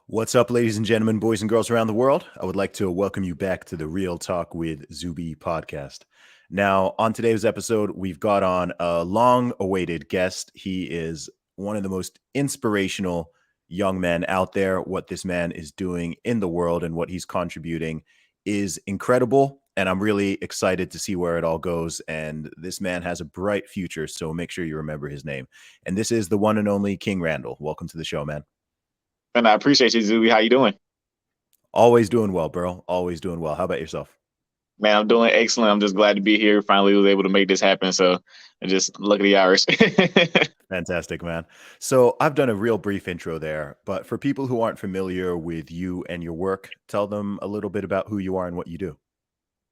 What's up, ladies and gentlemen, boys and girls around the world? I would like to welcome you back to the Real Talk with Zuby podcast. Now, on today's episode, we've got on a long awaited guest. He is one of the most inspirational young men out there. What this man is doing in the world and what he's contributing is incredible. And I'm really excited to see where it all goes. And this man has a bright future. So make sure you remember his name. And this is the one and only King Randall. Welcome to the show, man. And I appreciate you, Zuby. How you doing? Always doing well, bro. Always doing well. How about yourself? Man, I'm doing excellent. I'm just glad to be here. Finally was able to make this happen. So I just look at the hours. Fantastic, man. So I've done a real brief intro there, but for people who aren't familiar with you and your work, tell them a little bit about who you are and what you do.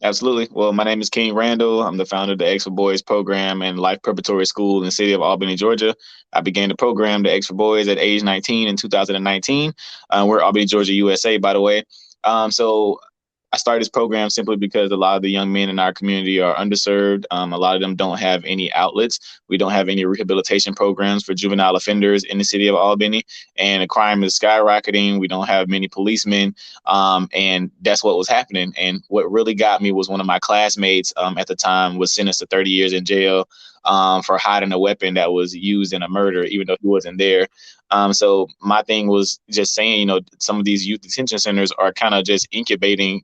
Absolutely. Well, my name is King Randall. I'm the founder of the X for Boys program and Life Preparatory School in the city of Albany, Georgia. I began the program, the X for Boys, at age 19 in 2019. We're Albany, Georgia, USA, by the way. So I started this program simply because a lot of the young men in our community are underserved. A lot of them don't have any outlets. We don't have any rehabilitation programs for juvenile offenders in the city of Albany, and the crime is skyrocketing. We don't have many policemen, and that's what was happening. And what really got me was one of my classmates at the time was sentenced to 30 years in jail for hiding a weapon that was used in a murder, even though he wasn't there. So my thing was just saying, some of these youth detention centers are kind of just incubating,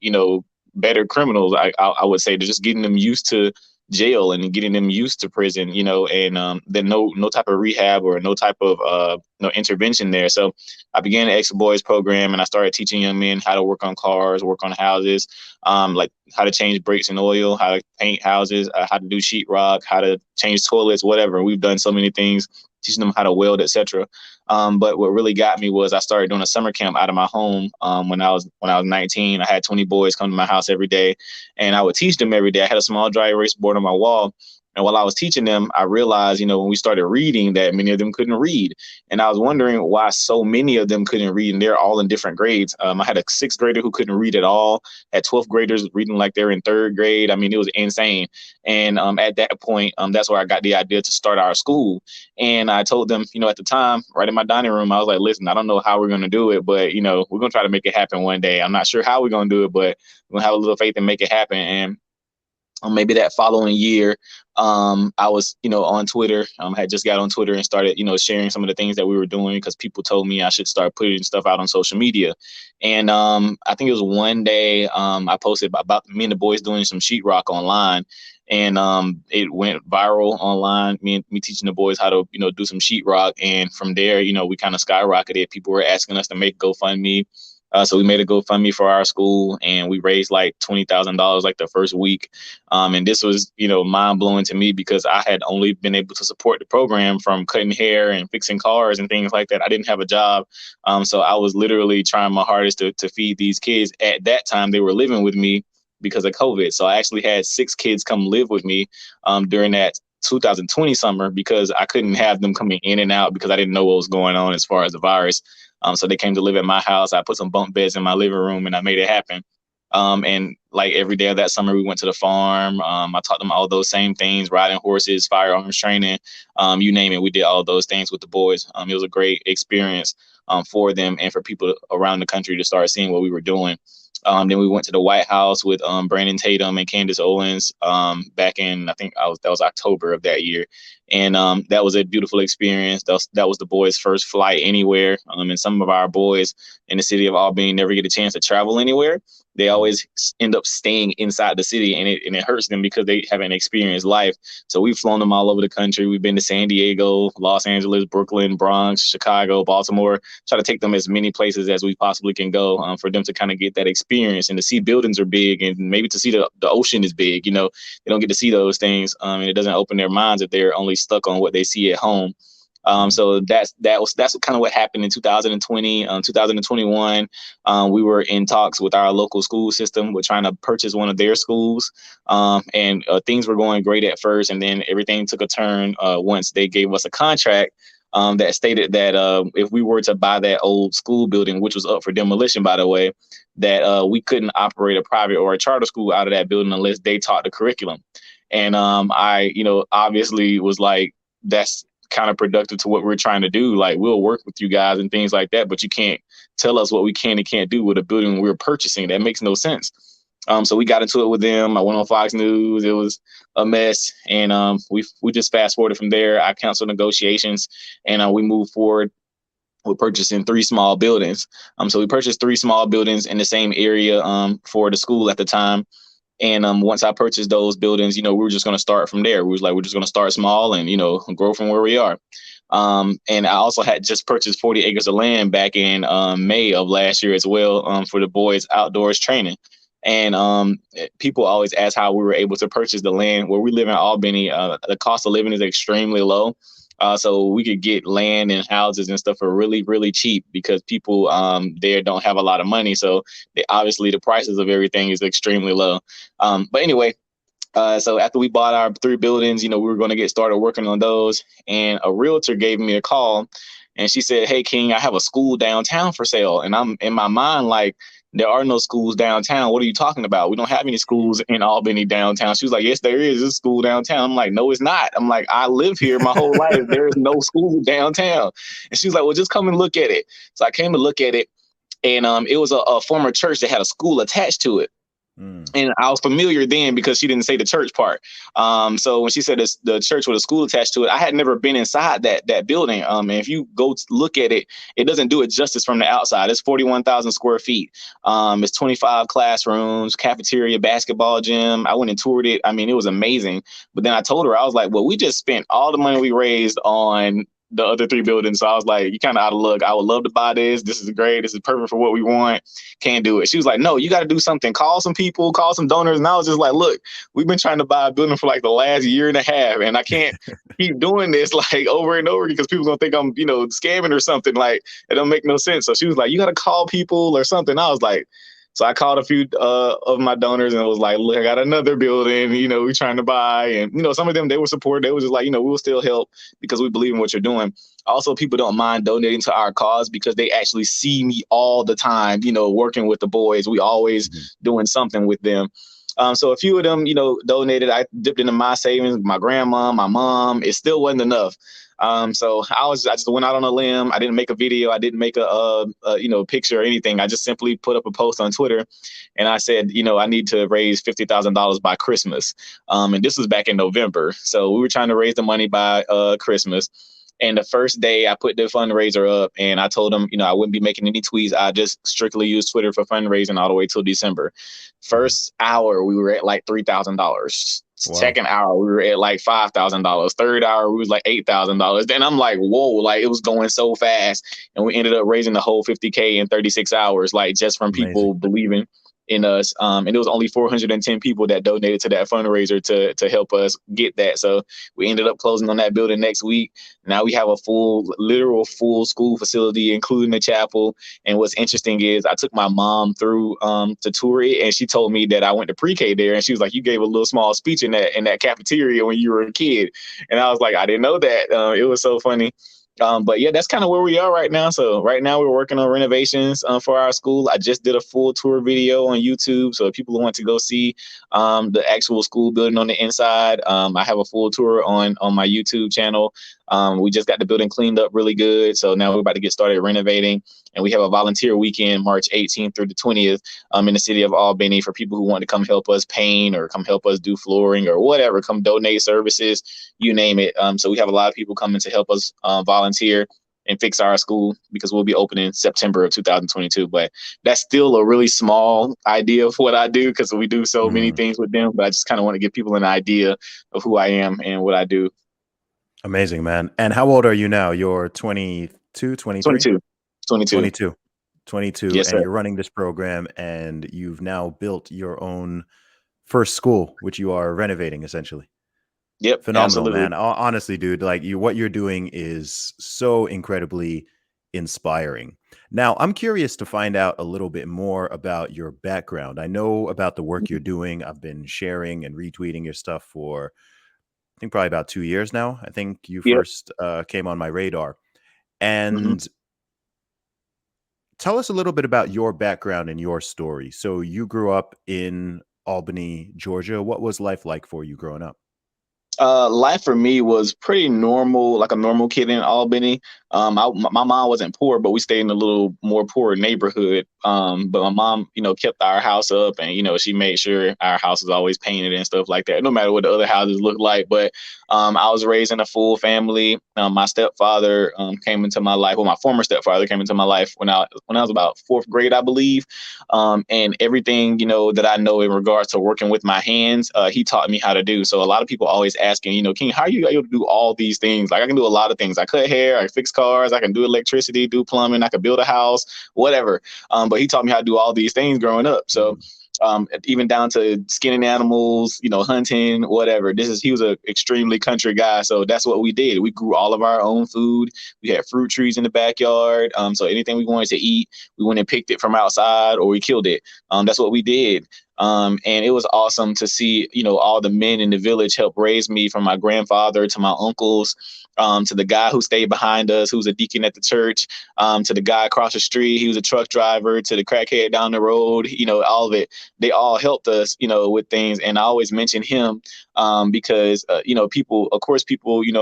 better criminals. I would say they're just getting them used to jail and getting them used to prison, and then no type of rehab or no type of no intervention there. So I began the X Boys program, and I started teaching young men how to work on cars, work on houses, like how to change brakes and oil, how to paint houses, how to do sheetrock, how to change toilets, whatever. We've done so many things, teaching them how to weld, etc. But what really got me was I started doing a summer camp out of my home when I was 19. I had 20 boys come to my house every day, and I would teach them every day. I had a small dry erase board on my wall. And while I was teaching them, I realized, when we started reading, that many of them couldn't read. And I was wondering why so many of them couldn't read, and they're all in different grades. I had a sixth grader who couldn't read at all, had 12th graders reading like they're in third grade. I mean, it was insane. And at that point, that's where I got the idea to start our school. And I told them, at the time, right in my dining room, I was like, listen, I don't know how we're going to do it, but, we're going to try to make it happen one day. I'm not sure how we're going to do it, but we're going to have a little faith and make it happen. And maybe that following year, I was, on Twitter, had just got on Twitter and started, sharing some of the things that we were doing because people told me I should start putting stuff out on social media. And I think it was one day I posted about me and the boys doing some sheetrock online. And it went viral online, me teaching the boys how to, do some sheetrock. And from there, we kind of skyrocketed. People were asking us to make GoFundMe. So we made a GoFundMe for our school, and we raised like $20,000 like the first week. And this was, mind blowing to me because I had only been able to support the program from cutting hair and fixing cars and things like that. I didn't have a job. So I was literally trying my hardest to feed these kids. At that time, they were living with me because of COVID. So I actually had 6 kids come live with me during that 2020 summer because I couldn't have them coming in and out because I didn't know what was going on as far as the virus. So they came to live at my house. I put some bunk beds in my living room and I made it happen. And like every day of that summer, we went to the farm. I taught them all those same things, riding horses, firearms training, you name it. We did all those things with the boys. It was a great experience for them and for people around the country to start seeing what we were doing. Then we went to the White House with Brandon Tatum and Candace Owens back in, I think that was October of that year. And that was a beautiful experience. That was the boys' first flight anywhere. And some of our boys in the city of Albany never get a chance to travel anywhere. They always end up staying inside the city, and it hurts them because they haven't experienced life. So we've flown them all over the country. We've been to San Diego, Los Angeles, Brooklyn, Bronx, Chicago, Baltimore. Try to take them as many places as we possibly can go for them to kind of get that experience and to see buildings are big and maybe to see the ocean is big. They don't get to see those things, and it doesn't open their minds if they're only stuck on what they see at home. So that's kind of what happened in 2020, 2021. We were in talks with our local school system. We're trying to purchase one of their schools, and things were going great at first, and then everything took a turn once they gave us a contract that stated that if we were to buy that old school building, which was up for demolition, by the way, that we couldn't operate a private or a charter school out of that building unless they taught the curriculum. And I, obviously was like, that's counterproductive to what we're trying to do. Like, we'll work with you guys and things like that, but you can't tell us what we can and can't do with a building we're purchasing. That makes no sense. So we got into it with them. I went on Fox News. It was a mess, and we just fast forwarded from there. I canceled negotiations, and we moved forward with purchasing 3 small buildings. So we purchased 3 small buildings in the same area for the school at the time. And once I purchased those buildings, we were just going to start from there. We was like, we're just going to start small and grow from where we are. And I also had just purchased 40 acres of land back in May of last year as well, for the boys outdoors training. And people always ask how we were able to purchase the land. Where we live in Albany, the cost of living is extremely low. So we could get land and houses and stuff for really, really cheap, because people there don't have a lot of money. So obviously the prices of everything is extremely low. But anyway, so after we bought our 3 buildings, we were going to get started working on those. And a realtor gave me a call, and she said, "Hey, King, I have a school downtown for sale." And I'm in my mind like, there are no schools downtown. What are you talking about? We don't have any schools in Albany downtown. She was like, "Yes, there is. There's a school downtown." I'm like, "No, it's not." I'm like, "I live here my whole life. There is no school downtown." And she was like, "Well, just come and look at it." So I came to look at it, and it was a former church that had a school attached to it. And I was familiar then because she didn't say the church part. So when she said the church with a school attached to it, I had never been inside that building. And if you go look at it, it doesn't do it justice from the outside. It's 41,000 square feet. It's 25 classrooms, cafeteria, basketball gym. I went and toured it. I mean, it was amazing. But then I told her, I was like, "Well, we just spent all the money we raised on the other 3 buildings." So I was like, "You kind of out of luck. I would love to buy this. This is great. This is perfect for what we want. Can't do it." She was like, "No, you got to do something. Call some people, call some donors." And I was just like, "Look, we've been trying to buy a building for like the last year and a half, and I can't keep doing this like over and over because people gonna think I'm, scamming or something. Like, it don't make no sense." So she was like, "You got to call people or something." I was like, so I called a few of my donors and was like, "Look, I got another building, we're trying to buy." And, some of them, they were supportive. They were just like, "We'll still help because we believe in what you're doing." Also, people don't mind donating to our cause because they actually see me all the time, working with the boys. We always doing something with them. So a few of them, donated. I dipped into my savings, my grandma, my mom. It still wasn't enough. So I just went out on a limb. I didn't make a video. I didn't make a picture or anything. I just simply put up a post on Twitter, and I said, I need to raise $50,000 by Christmas. And this was back in November. So we were trying to raise the money by Christmas. And the first day I put the fundraiser up, and I told them, I wouldn't be making any tweets. I just strictly use Twitter for fundraising all the way till December. First hour, we were at like $3,000. Wow. Second hour, we were at like $5,000. Third hour, we was like $8,000. Then I'm like, whoa, like it was going so fast. And we ended up raising the whole 50K in 36 hours, like just from people believing in us. And it was only 410 people that donated to that fundraiser to help us get that. So we ended up closing on that building next week. Now we have a literal full school facility, including the chapel. And what's interesting is I took my mom through to tour it, and she told me that I went to pre-K there, and she was like, "You gave a little small speech in that cafeteria when you were a kid." And I was like, "I didn't know that." It was so funny. But yeah, that's kind of where we are right now. So right now we're working on renovations for our school. I just did a full tour video on YouTube. So if people want to go see the actual school building on the inside, I have a full tour on my YouTube channel. We just got the building cleaned up really good. So now we're about to get started renovating. And we have a volunteer weekend, March 18th through the 20th, in the city of Albany for people who want to come help us paint or come help us do flooring or whatever, come donate services, you name it. So we have a lot of people coming to help us volunteer and fix our school because we'll be opening September of 2022. But that's still a really small idea of what I do because we do so many things with them. But I just kind of want to give people an idea of who I am and what I do. Amazing, man. And how old are you now? You're 22, 23? 22. Yes, and sir. you're running this program, and you've now built your own first school, which you are renovating essentially. Yep. Phenomenal, Absolutely. man. Honestly, dude, like what you're doing is so incredibly inspiring. Now, I'm curious to find out a little bit more about your background. I know about the work you're doing. I've been sharing and retweeting your stuff for, I think, probably about 2 years now. I think you Yep. first came on my radar. Mm-hmm. And tell us a little bit about your background and your story. So you grew up in Albany, Georgia. What was life like for you growing up? Life for me was pretty normal, like a normal kid in Albany. My mom wasn't poor, but we stayed in a little more poor neighborhood. But my mom, kept our house up, and she made sure our house was always painted and stuff like that, no matter what the other houses looked like. But I was raised in a full family. My stepfather came into my life. Well, my former stepfather came into my life when I was about fourth grade, I believe. And everything that I know in regards to working with my hands, he taught me how to do. So a lot of people always asking, King, how are you able to do all these things? Like, I can do a lot of things. I cut hair, I fix cars, I can do electricity, do plumbing, I could build a house, whatever. But he taught me how to do all these things growing up. So even down to skinning animals, hunting, whatever. He was an extremely country guy. So that's what we did. We grew all of our own food. We had fruit trees in the backyard. So anything we wanted to eat, we went and picked it from outside or we killed it. That's what we did. And it was awesome to see, all the men in the village help raise me, from my grandfather to my uncles, to the guy who stayed behind us, who was a deacon at the church, to the guy across the street, he was a truck driver, to the crackhead down the road, all of it. They all helped us, with things. And I always mention him because, people,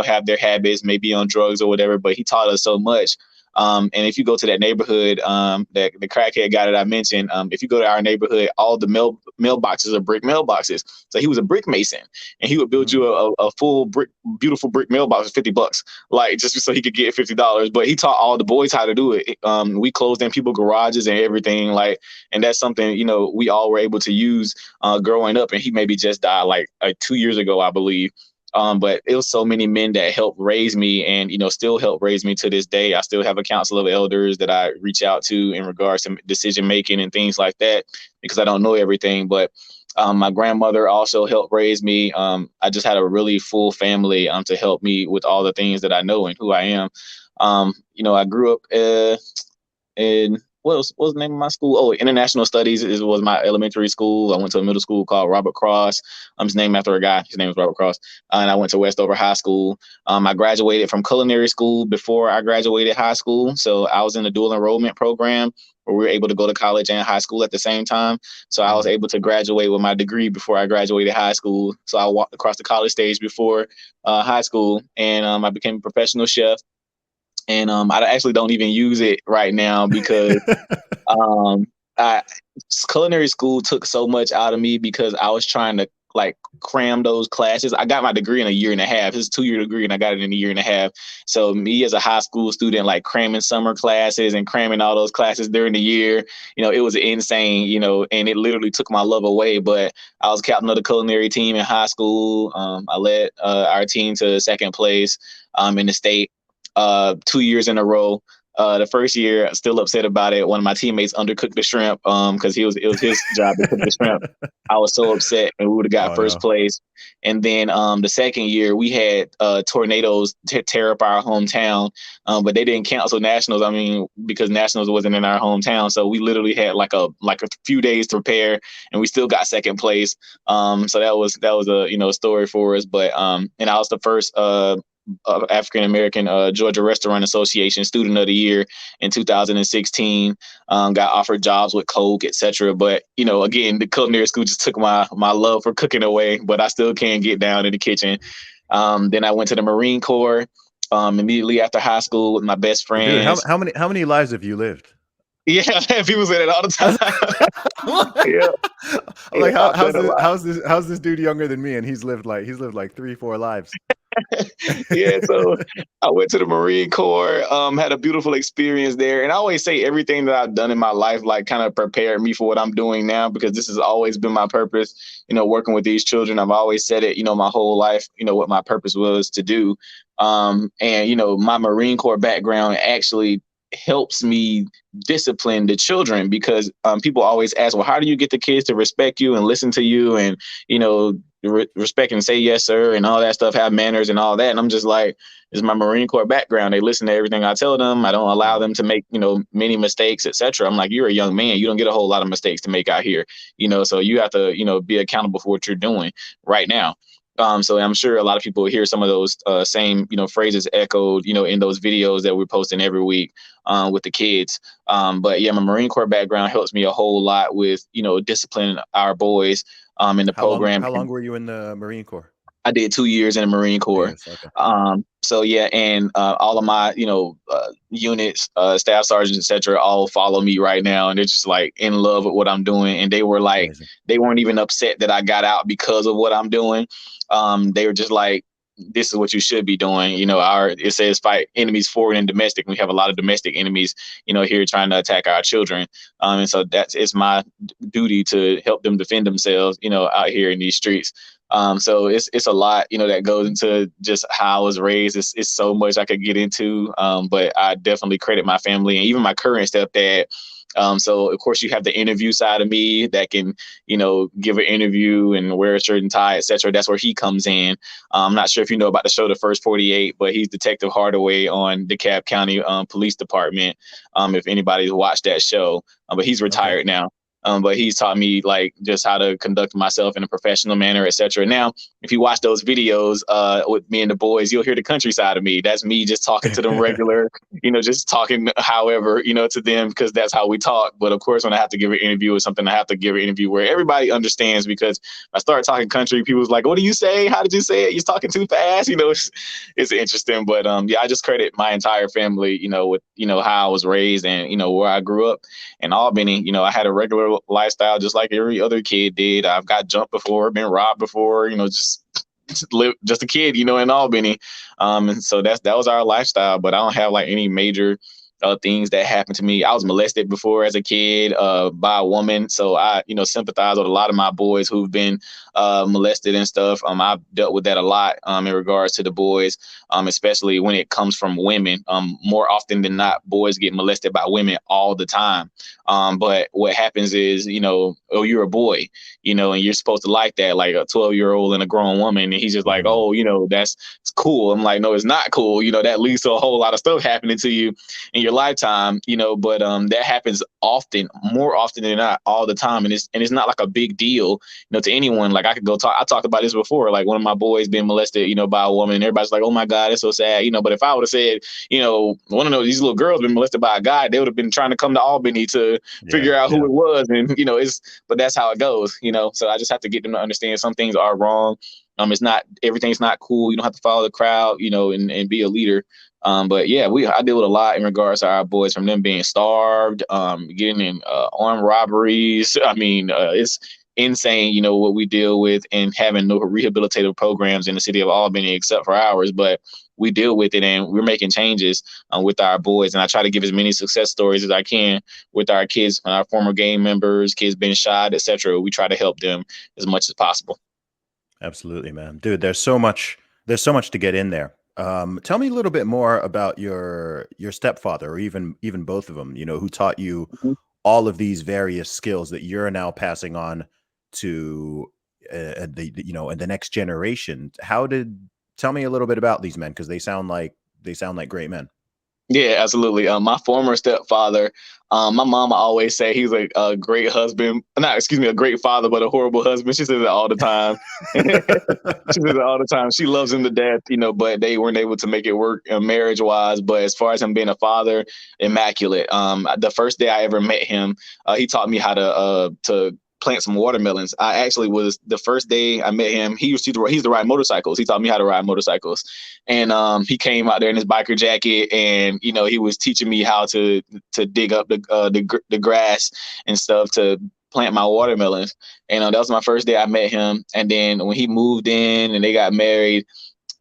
have their habits, maybe on drugs or whatever, but he taught us so much. And if you go to that neighborhood, that the crackhead guy that I mentioned, if you go to our neighborhood, all the mailboxes are brick mailboxes. So he was a brick mason, and he would build you a full brick, beautiful brick mailbox for $50, like just so he could get $50. But he taught all the boys how to do it. We closed in people garages and everything, and that's something we all were able to use growing up. And he maybe just died like 2 years ago, I believe. But it was so many men that helped raise me and, still help raise me to this day. I still have a council of elders that I reach out to in regards to decision making and things like that, because I don't know everything. But my grandmother also helped raise me. I just had a really full family to help me with all the things that I know and who I am. I grew up in what was the name of my school? Oh, International Studies was my elementary school. I went to a middle school called Robert Cross. It's named after a guy. His name is Robert Cross. And I went to Westover High School. I graduated from culinary school before I graduated high school. So I was in a dual enrollment program where we were able to go to college and high school at the same time. So I was able to graduate with my degree before I graduated high school. So I walked across the college stage before high school, and I became a professional chef. And I actually don't even use it right now because um, I, culinary school took so much out of me because I was trying to like cram those classes. I got my degree in a year and a half. It's a 2-year degree, and I got it in a year and a half. So me as a high school student, like cramming summer classes and cramming all those classes during the year, it was insane, and it literally took my love away. But I was captain of the culinary team in high school. I led our team to second place in the state 2 years in a row. The first year, still upset about it. One of my teammates undercooked the shrimp because it was his job to cook the shrimp. I was so upset, and we would have got Oh first no. place. And then the second year, we had tornadoes tear up our hometown, but they didn't cancel nationals. I mean, because nationals wasn't in our hometown, so we literally had like a few days to prepare, and we still got second place. So that was a story for us. But and I was the first African American Georgia Restaurant Association Student of the Year in 2016. Got offered jobs with Coke, etc. But again, the culinary school just took my love for cooking away. But I still can get down in the kitchen. Then I went to the Marine Corps immediately after high school with my best Well, dude, friends. how many lives have you lived? Yeah, people say that all the time. Yeah, I'm like, I've done a lot. how's this dude younger than me, and he's lived like 3, 4 lives. Yeah, so I went to the Marine Corps, had a beautiful experience there. And I always say everything that I've done in my life, like kind of prepared me for what I'm doing now, because this has always been my purpose, working with these children. I've always said it, my whole life, what my purpose was to do. And, my Marine Corps background actually helps me discipline the children, because people always ask, well, how do you get the kids to respect you and listen to you and, respect and say yes, sir, and all that stuff, have manners and all that. And I'm just like, it's my Marine Corps background. They listen to everything I tell them. I don't allow them to make, many mistakes, etc. I'm like, you're a young man. You don't get a whole lot of mistakes to make out here, so you have to, be accountable for what you're doing right now. So I'm sure a lot of people hear some of those same, phrases echoed, in those videos that we're posting every week with the kids. But yeah, my Marine Corps background helps me a whole lot with, disciplining our boys in the program. How long were you in the Marine Corps? I did 2 years in the Marine 2 Corps. years. Okay. So yeah, and all of my, units, staff sergeants, etc., all follow me right now, and they're just like in love with what I'm doing. And they were like, Amazing. they weren't even upset that I got out because of what I'm doing. They were just like, this is what you should be doing. It says fight enemies foreign and domestic. We have a lot of domestic enemies, here trying to attack our children. And so it's my duty to help them defend themselves, out here in these streets. So it's a lot, that goes into just how I was raised. It's so much I could get into. But I definitely credit my family and even my current stepdad. So of course you have the interview side of me that can, give an interview and wear a shirt and tie, etc. That's where he comes in. I'm not sure if you know about the show, The First 48, but he's Detective Hardaway on DeKalb County Police Department. If anybody's watched that show, but he's Okay. retired now. But he's taught me like just how to conduct myself in a professional manner, etc. Now, if you watch those videos with me and the boys, you'll hear the countryside of me. That's me just talking to them regular, just talking however, to them because that's how we talk. But of course, when I have to give an interview or something, I have to give an interview where everybody understands because I start talking country, people's like, what do you say? How did you say it? You're talking too fast. It's interesting. But yeah, I just credit my entire family, with, how I was raised and, where I grew up in Albany. I had a regular lifestyle just like every other kid did. I've got jumped before, been robbed before, just live just a kid, in Albany. And so that was our lifestyle, but I don't have like any major things that happened to me. I was molested before as a kid by a woman. So I, sympathize with a lot of my boys who've been molested and stuff. I've dealt with that a lot in regards to the boys, especially when it comes from women. More often than not, boys get molested by women all the time. But what happens is, oh, you're a boy, and you're supposed to like that, like a 12-year-old and a grown woman. And he's just like, Mhm. oh, that's it's cool. I'm like, no, it's not cool. That leads to a whole lot of stuff happening to you in your lifetime, but that happens often, more often than not, all the time. And it's not like a big deal, to anyone. Like I could go talk, I talked about this before, like one of my boys being molested, by a woman, and everybody's like, oh my God, it's so sad, but if I would have said, one of these little girls been molested by a guy, they would have been trying to come to Albany to Yeah. figure out who Yeah. it was. And, but that's how it goes, so I just have to get them to understand some things are wrong. It's not, everything's not cool. You don't have to follow the crowd, and be a leader. But yeah, I deal with a lot in regards to our boys, from them being starved, getting in armed robberies. I mean, it's insane, what we deal with, and having no rehabilitative programs in the city of Albany except for ours. But we deal with it, and we're making changes with our boys. And I try to give as many success stories as I can with our kids, our former gang members, kids being shot, etc. We try to help them as much as possible. Absolutely, man. Dude, there's so much to get in there. Tell me a little bit more about your stepfather, or even both of them, who taught you all of these various skills that you're now passing on to the next generation. Tell me a little bit about these men, because they sound like great men. Yeah, absolutely. My former stepfather, my mama always say he's a great husband. Not, excuse me, a great father, but a horrible husband. She says it all the time. She says it all the time. She loves him to death, but they weren't able to make it work marriage wise. But as far as him being a father, immaculate. The first day I ever met him, he taught me how to plant some watermelons. I actually was, the first day I met him, he used to ride motorcycles. He taught me how to ride motorcycles. And he came out there in his biker jacket, and he was teaching me how to dig up the grass and stuff to plant my watermelons. And that was my first day I met him. And then when he moved in and they got married,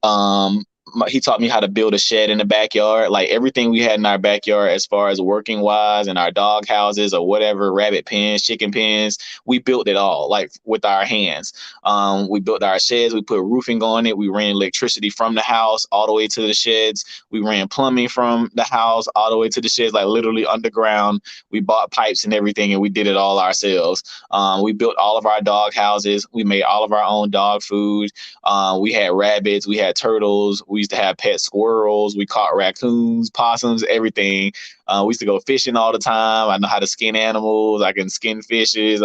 um, he taught me how to build a shed in the backyard. Like everything we had in our backyard, as far as working wise, and our dog houses or whatever, rabbit pens, chicken pens, we built it all like with our hands. We built our sheds. We put roofing on it. We ran electricity from the house all the way to the sheds. We ran plumbing from the house all the way to the sheds, like literally underground. We bought pipes and everything, and we did it all ourselves. We built all of our dog houses. We made all of our own dog food. We had rabbits, we had turtles, we used to have pet squirrels, we caught raccoons, possums, everything. We used to go fishing all the time. I know how to skin animals. I can skin fishes.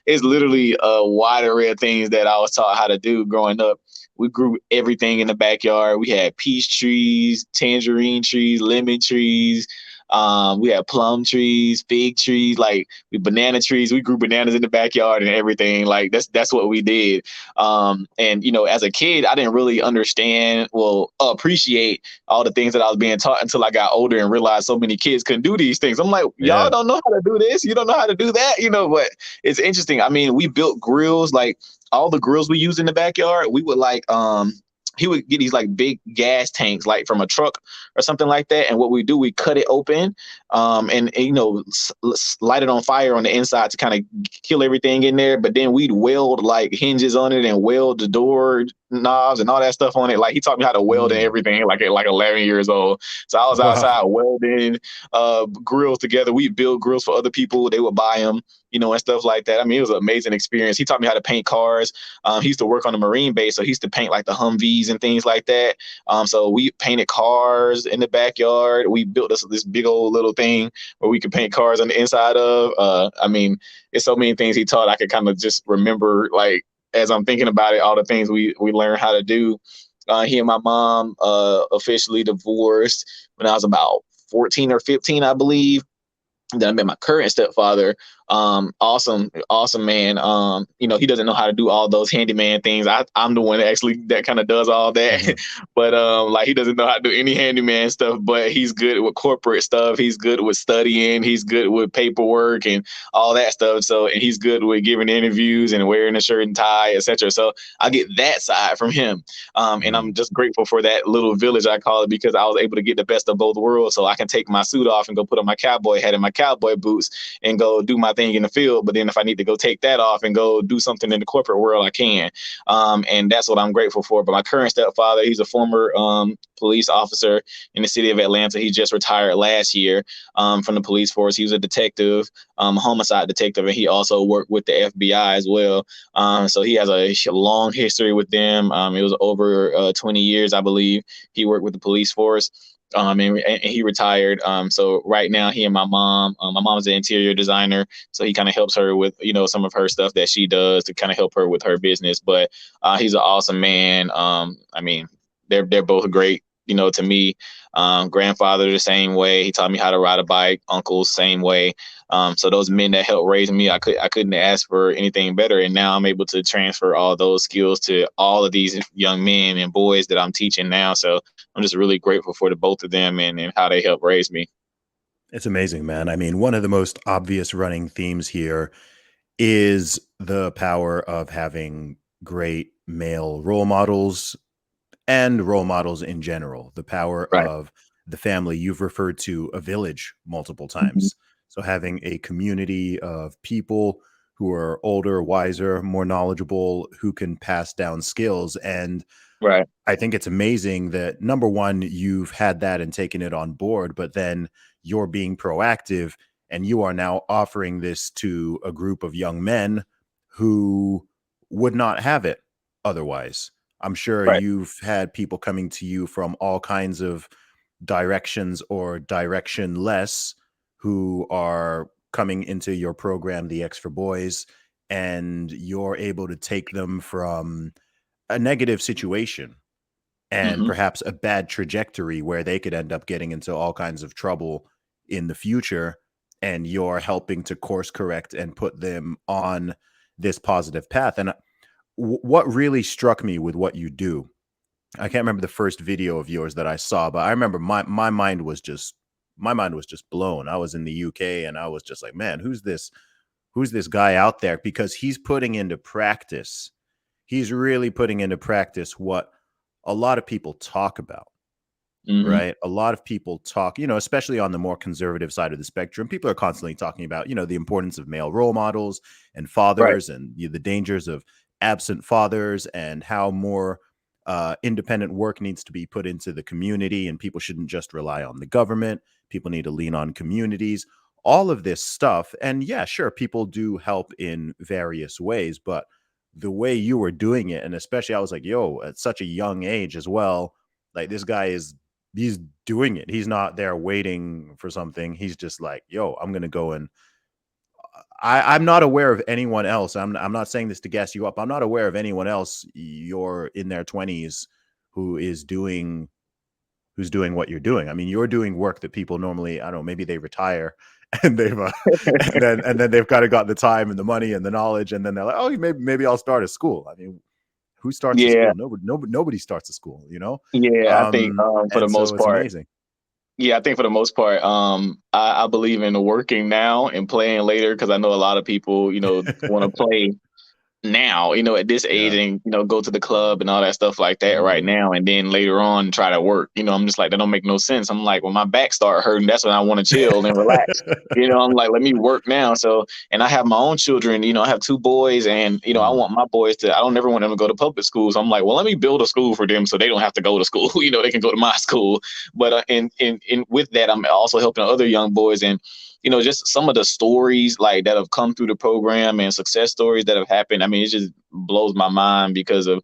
It's literally a wide array of things that I was taught how to do growing up. We grew everything in the backyard. We had peach trees, tangerine trees, lemon trees. We had plum trees, fig trees, like banana trees. We grew bananas in the backyard and everything. Like that's what we did. And as a kid, I didn't really understand, well, appreciate all the things that I was being taught until I got older and realized so many kids couldn't do these things. I'm like, y'all Yeah. don't know how to do this. You don't know how to do that. But it's interesting. I mean, we built grills, like all the grills we used in the backyard. We would he would get these like big gas tanks, like from a truck or something like that. And what we do, we cut it open, light it on fire on the inside to kind of kill everything in there. But then we'd weld like hinges on it and weld the door knobs and all that stuff on it. Like he taught me how to weld and Mm. everything, like at like 11 years old. So I was Wow. outside welding grills together. We build grills for other people. They would buy them, and stuff like that. I mean, it was an amazing experience. He taught me how to paint cars. He used to work on the Marine base, so he used to paint like the Humvees and things like that. So we painted cars in the backyard. We built this big old little thing where we could paint cars on the inside of. I mean, it's so many things he taught. I could kind of just remember, like, as I'm thinking about it, all the things we learned how to do. He and my mom officially divorced when I was about 14 or 15, I believe. Then I met my current stepfather. Awesome man. He doesn't know how to do all those handyman things. I'm the one that kind of does all that. Mhm. But like he doesn't know how to do any handyman stuff, but he's good with corporate stuff. He's good with studying. He's good with paperwork and all that stuff. So, and he's good with giving interviews and wearing a shirt and tie, etc. So I get that side from him. And I'm Mm. just grateful for that little village, I call it, because I was able to get the best of both worlds. So I can take my suit off and go put on my cowboy hat and my cowboy boots and go do my thing in the field. But then if I need to go take that off and go do something in the corporate world, I can. And that's what I'm grateful for. But my current stepfather, he's a former police officer in the city of Atlanta. He just retired last year from the police force. He was a detective, homicide detective, and he also worked with the FBI as well. So he has a long history with them. It was over 20 years, I believe. He worked with the police force. And he retired. So right now, he and my mom's an interior designer, so he kind of helps her with some of her stuff that she does to kind of help her with her business. But he's an awesome man. I mean, they're both great. To me, grandfather the same way. He taught me how to ride a bike. Uncle same way. So those men that helped raise me, I couldn't ask for anything better. And now I'm able to transfer all those skills to all of these young men and boys that I'm teaching now. So I'm just really grateful for the both of them and how they helped raise me. It's amazing, man. I mean, one of the most obvious running themes here is the power of having great male role models and role models in general, the power Right. of the family. You've referred to a village multiple Mhm. times. So having a community of people who are older, wiser, more knowledgeable, who can pass down skills. And Right. I think it's amazing that number one, you've had that and taken it on board, but then you're being proactive and you are now offering this to a group of young men who would not have it otherwise. I'm sure Right. you've had people coming to you from all kinds of directions or directionless who are coming into your program, the X for Boys, and you're able to take them from a negative situation and Hmm. perhaps a bad trajectory where they could end up getting into all kinds of trouble in the future. And you're helping to course correct and put them on this positive path. And what really struck me with what you do, I can't remember the first video of yours that I saw, but I remember my mind was just blown. I was in the UK and I was just like, man, who's this guy out there? Because he's putting into practice. He's really putting into practice what a lot of people talk about, Hmm. right? A lot of people talk, especially on the more conservative side of the spectrum, people are constantly talking about, the importance of male role models and Right. fathers and the dangers of absent fathers and how more independent work needs to be put into the community and people shouldn't just rely on the government. People need to lean on communities, all of this stuff. And yeah, sure, people do help in various ways, but the way you were doing it, and especially I was like, yo, at such a young age as well, like this guy is he's doing it. He's not there waiting for something. He's just like, yo, I'm gonna go and I'm not aware of anyone else. I'm not saying this to gas you up. I'm not aware of anyone else you're in their 20s who is doing who's doing what you're doing. I mean, you're doing work that people normally, I don't know, maybe they retire and they've and then they've kind of got the time and the money and the knowledge, and then they're like, oh, maybe I'll start a school. I mean, who starts a Yeah, school? Nobody starts a school, you know. yeah. I think for the And so most it's part, amazing. yeah, I think for the most part, I believe in working now and playing later because I know a lot of people, want to play now, at this age Yeah. and, go to the club and all that stuff like that right Mm, now. And then later on try to work, I'm just like, that don't make no sense. I'm like, when my back start hurting, that's when I want to chill and relax. I'm like, let me work now. So, and I have my own children, I have two boys and, I mm, want my boys I don't ever want them to go to public school. So I'm like, well, let me build a school for them so they don't have to go to school. They can go to my school. But, and with that, I'm also helping other young boys and, just some of the stories like that have come through the program and success stories that have happened. I mean, it just blows my mind because of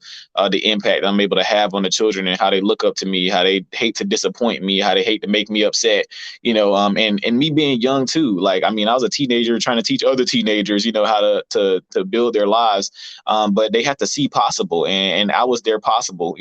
the impact I'm able to have on the children and how they look up to me, how they hate to disappoint me, how they hate to make me upset, and me being young too. Like, I mean, I was a teenager trying to teach other teenagers, how to build their lives. But they have to see possible. And I was there possible,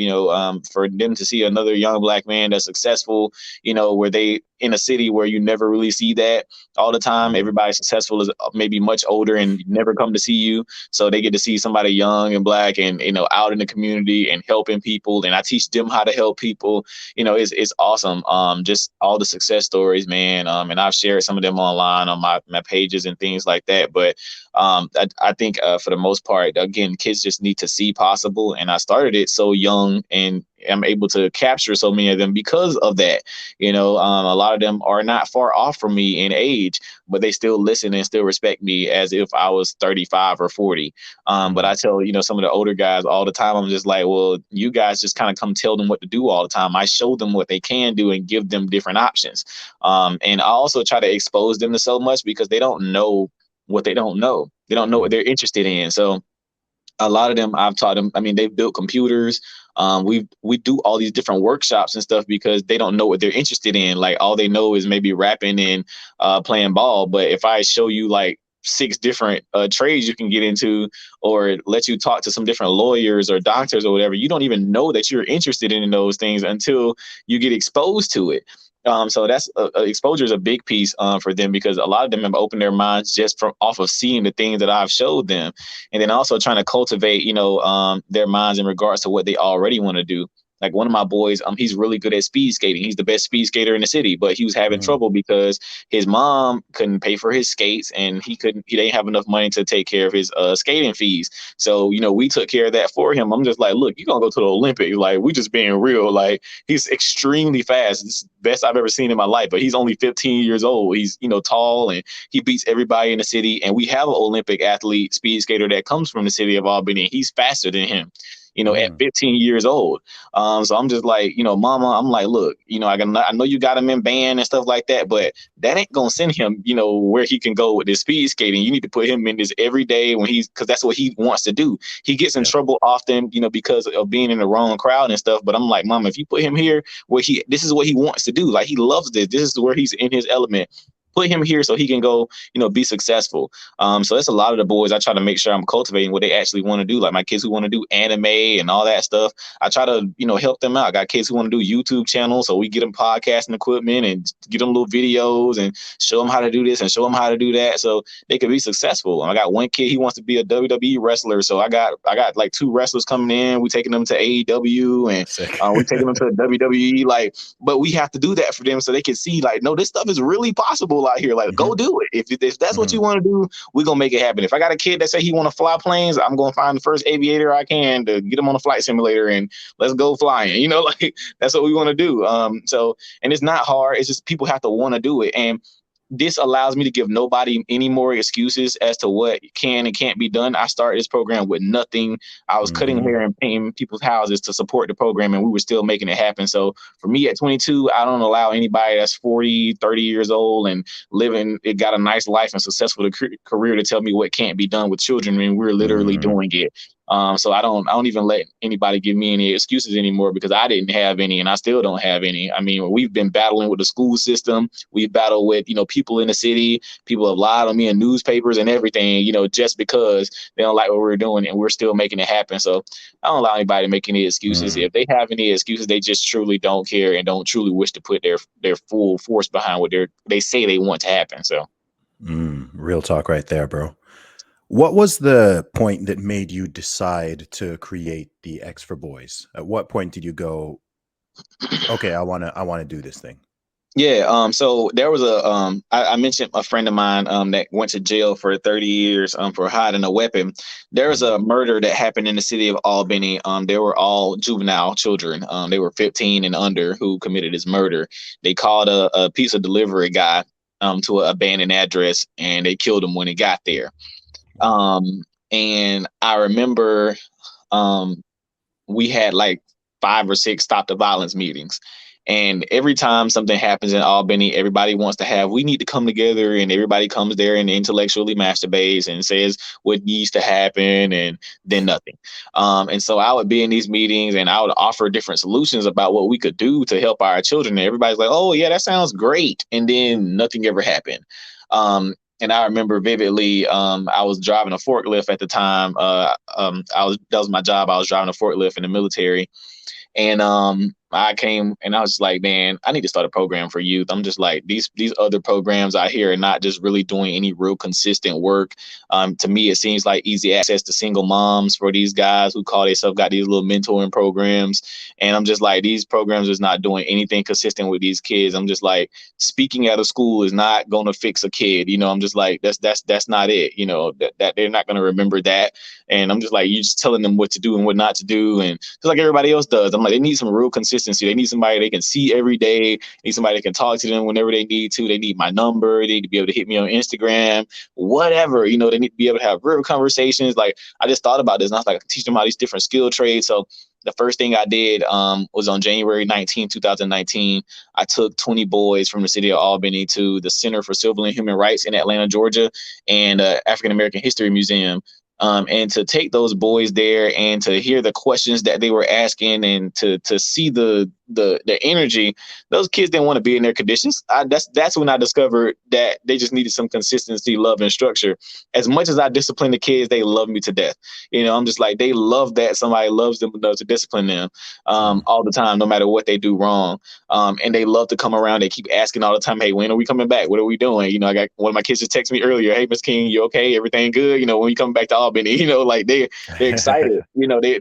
for them to see another young black man that's successful, where they in a city where you never really see that all the time. mm, Everybody successful is maybe much older and never come to see you. So they get to see somebody young and black and, out in the community and helping people. And I teach them how to help people. It's awesome. Just all the success stories, man. And I've shared some of them online on my pages and things like that. But I think for the most part, again, kids just need to see possible. And I started it so young and I'm able to capture so many of them because of that. A lot of them are not far off from me in age, but they still listen and still respect me as if I was 35 or 40. But mm, I tell, some of the older guys all the time, I'm just like, well, you guys just kind of come tell them what to do all the time. I show them what they can do and give them different options. And I also try to expose them to so much because they don't know what they don't know. They don't know what mm, they're interested in. So a lot of them I've taught them. I mean, they've built computers. We do all these different workshops and stuff because they don't know what they're interested in. Like all they know is maybe rapping and playing ball. But if I show you like six different trades you can get into or let you talk to some different lawyers or doctors or whatever, you don't even know that you're interested in those things until you get exposed to it. So that's exposure is a big piece for them because a lot of them have opened their minds just from off of seeing the things that I've showed them, and then also trying to cultivate, their minds in regards to what they already want to do. Like one of my boys, he's really good at speed skating. He's the best speed skater in the city, but he was having mm, trouble because his mom couldn't pay for his skates, and he didn't have enough money to take care of his skating fees. So, we took care of that for him. I'm just like, look, you're gonna go to the Olympics. Like, we just being real. Like, he's extremely fast. It's the best I've ever seen in my life. But he's only 15 years old. He's, tall and he beats everybody in the city. And we have an Olympic athlete, speed skater that comes from the city of Albany. He's faster than him, at mm, 15 years old. So I'm just like, mama, I'm like, look, I know you got him in band and stuff like that, but that ain't gonna send him, where he can go with this speed skating. You need to put him in this every day because that's what he wants to do. He gets in yeah. trouble often, because of being in the wrong crowd and stuff. But I'm like, mama, if you put him here where this is what he wants to do. Like he loves this. This is where he's in his element. Put him here so he can go, be successful. So that's a lot of the boys. I try to make sure I'm cultivating what they actually want to do. Like my kids who want to do anime and all that stuff. I try to, help them out. I got kids who want to do YouTube channels. So we get them podcasting equipment and get them little videos and show them how to do this and show them how to do that. So they can be successful. I got one kid, he wants to be a WWE wrestler. So I got like two wrestlers coming in. We taking them to AEW and Sick. we taking them to WWE. Like, but we have to do that for them so they can see like, no, this stuff is really possible out here. Like, Hmm. go do it. If that's what Hmm. you want to do, we're gonna make it happen. If I got a kid that say he want to fly planes, I'm gonna find the first aviator I can to get him on a flight simulator and let's go flying. Like that's what we want to do. So and it's not hard. It's just people have to want to do it. And this allows me to give nobody any more excuses as to what can and can't be done. I started this program with nothing. I was cutting Hmm. hair and painting people's houses to support the program, and we were still making it happen. So for me at 22, I don't allow anybody that's 40, 30 years old and it got a nice life and successful career to tell me what can't be done with children. I mean, we're literally Hmm. doing it. So I don't even let anybody give me any excuses anymore because I didn't have any and I still don't have any. I mean, we've been battling with the school system. We've battled with, people in the city. People have lied on me in newspapers and everything, just because they don't like what we're doing and we're still making it happen. So I don't allow anybody to make any excuses. Mm, If they have any excuses, they just truly don't care and don't truly wish to put their full force behind what they say they want to happen. So real talk right there, bro. What was the point that made you decide to create the X for Boys? At what point did you go, okay, I want to do this thing? yeah, so there was I mentioned a friend of mine that went to jail for 30 years for hiding a weapon. There was Mm, a murder that happened in the city of Albany. They were all juvenile children. They were 15 and under who committed this murder. They called a pizza delivery guy to an abandoned address and they killed him when he got there. wow. And I remember um we had like 5 or 6 stop the violence meetings. And every time something happens in Albany, everybody wants to have, we need to come together, and everybody comes there and intellectually masturbates and says what needs to happen, and then nothing. And so I would be in these meetings and I would offer different solutions about what we could do to help our children. And everybody's like, oh, yeah, that sounds great. And then nothing ever happened. And I remember vividly, I was driving a forklift at the time. That was my job. I was driving a forklift in the military, and I came and I was like, man, I need to start a program for youth. I'm just like, these other programs out here are not just really doing any real consistent work. To me, it seems like easy access to single moms for these guys who call themselves got these little mentoring programs. And I'm just like, these programs is not doing anything consistent with these kids. I'm just like, speaking at a school is not going to fix a kid. I'm just like, that's not it. That they're not going to remember that. And I'm just like, you just telling them what to do and what not to do. And just like everybody else does, I'm like, they need some real consistency. They need somebody they can see every day. They need somebody that can talk to them whenever they need to. They need my number. They need to be able to hit me on Instagram, whatever. They need to be able to have real conversations. Like, I just thought about this and I was like, I can teach them all these different skill trades. So the first thing I did was on January 2019. I took 20 boys from the city of Albany to the Center for Civil and Human Rights in Atlanta, Georgia, and African American History Museum. And to take those boys there and to hear the questions that they were asking and to see the energy, those kids didn't want to be in their conditions. That's when I discovered that they just needed some consistency, love, and structure. As much as I discipline the kids, they love me to death. I'm just like, they love that somebody loves them enough to discipline them Mm. all the time, no matter what they do wrong. And they love to come around. They keep asking all the time, hey, when are we coming back? What are we doing? I got one of my kids just texted me earlier, hey, Miss King, you okay? Everything good? When you come back to Albany, like they're excited,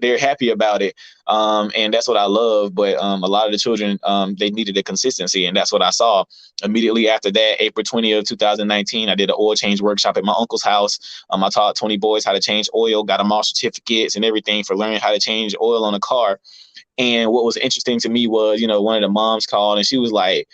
they're happy about it. And that's what I love. But a lot of the children, they needed a consistency. And that's what I saw. Immediately after that, April 20th, 2019, I did an oil change workshop at my uncle's house. I taught 20 boys how to change oil, got them all certificates and everything for learning how to change oil on a car. And what was interesting to me was, one of the moms called and she was like,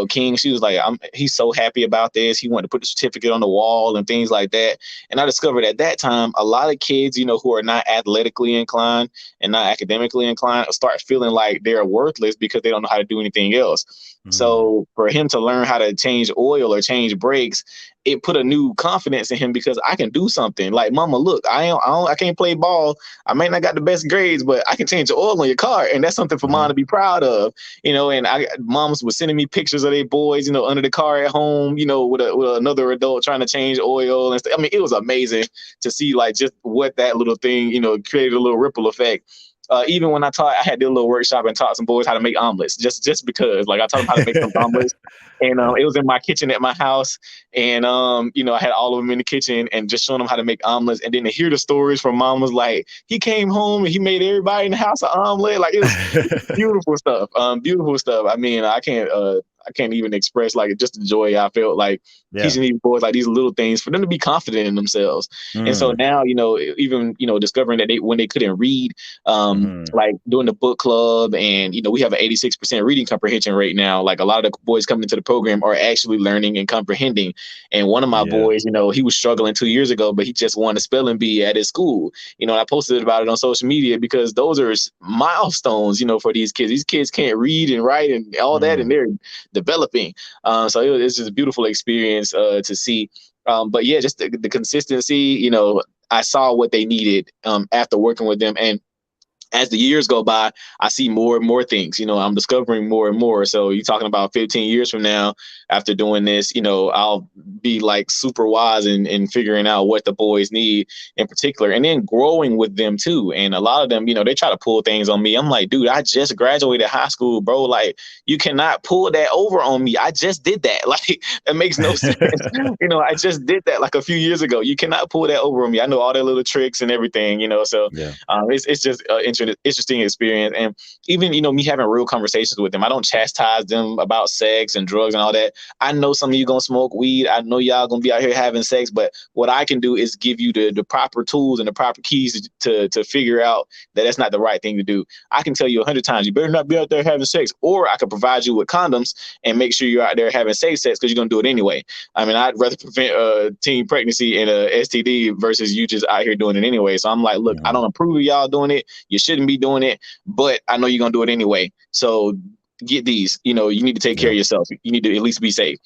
King, she was like, he's so happy about this. He wanted to put the certificate on the wall and things like that. And I discovered at that time, a lot of kids, who are not athletically inclined and not academically inclined start feeling like they're worthless because they don't know how to do anything else. Mm. So for him to learn how to change oil or change brakes, it put a new confidence in him because I can do something. Like, mama, look, I can't play ball. I may not got the best grades, but I can change the oil on your car. And that's something for mom Mhm. to be proud of, and moms was sending me pictures of their boys, under the car at home, with another adult trying to change oil and stuff. I mean, it was amazing to see like just what that little thing, created a little ripple effect. Even when I had a little workshop and taught some boys how to make omelets, just because, like, I taught them how to make some omelets, and Yeah. it was in my kitchen at my house, and I had all of them in the kitchen and just showing them how to make omelets, and then to hear the stories from mom was like, he came home and he made everybody in the house an omelet, like it was beautiful stuff. Beautiful stuff. I mean, I can't even express like just the joy I felt like Yeah. teaching these boys like these little things for them to be confident in themselves. And so Mm. now, even discovering that when they couldn't read, Mhm. like doing the book club, and we have an 86% reading comprehension rate now. Like, a lot of the boys coming into the program are actually learning and comprehending. And one of my Yeah. boys, he was struggling 2 years ago, but he just won a spelling bee at his school. And I posted about it on social media because those are milestones, for these kids. These kids can't read and write and all that, and Mm. they're developing. So it's just a beautiful experience to see. But yeah, just the consistency, I saw what they needed after working with them. And as the years go by, I see more and more things. I'm discovering more and more. So you're talking about 15 years from now, after doing this, I'll be like super wise in figuring out what the boys need in particular, and then growing with them too. And a lot of them, they try to pull things on me. I'm like, dude, I just graduated high school, bro. Like, you cannot pull that over on me. I just did that. Like, that makes no sense. I just did that like a few years ago. You cannot pull that over on me. I know all their little tricks and everything. So Yeah. it's just interesting experience. And even me having real conversations with them, I don't chastise them about sex and drugs and all that. I know some of you gonna smoke weed. I know y'all gonna be out here having sex, but what I can do is give you the proper tools and the proper keys to figure out that that's not the right thing to do. I can tell you 100 times, you better not be out there having sex, or I could provide you with condoms and make sure you're out there having safe sex, because you're gonna do it anyway. I mean, I'd rather prevent a teen pregnancy and a STD versus you just out here doing it anyway. So I'm like, look, I don't approve of y'all doing it. You shouldn't be doing it, but I know you're gonna do it anyway. So get these. You need to take care Yeah. of yourself. You need to at least be safe.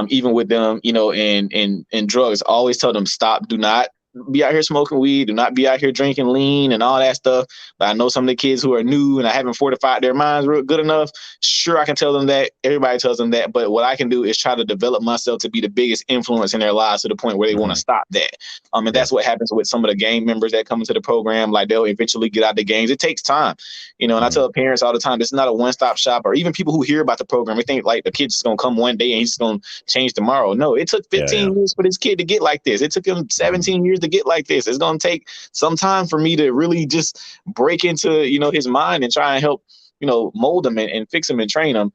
Even with them, and drugs, always tell them stop. Do not be out here smoking weed. Do not be out here drinking lean and all that stuff. But I know some of the kids who are new and I haven't fortified their minds real good enough. Sure, I can tell them that. Everybody tells them that. But what I can do is try to develop myself to be the biggest influence in their lives, to the point where they want to stop that. And that's what happens with some of the gang members that come into the program. Like, they'll eventually get out the gangs. It takes time. And I tell parents all the time, this is not a one-stop shop. Or even people who hear about the program, they think like the kid's just gonna come one day and he's just gonna change tomorrow. No, it took 15 years for this kid to get like this. It took him 17 years to get like this. It's gonna take some time for me to really just break into his mind and try and help mold them and fix them and train them.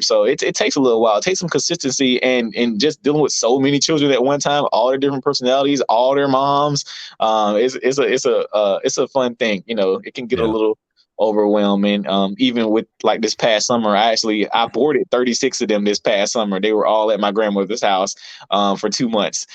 So it takes a little while. It takes some consistency and just dealing with so many children at one time, all their different personalities, all their moms. It's a fun thing. It can get a Yeah. little overwhelming. Even with like this past summer, I boarded 36 of them this past summer. They were all at my grandmother's house for 2 months.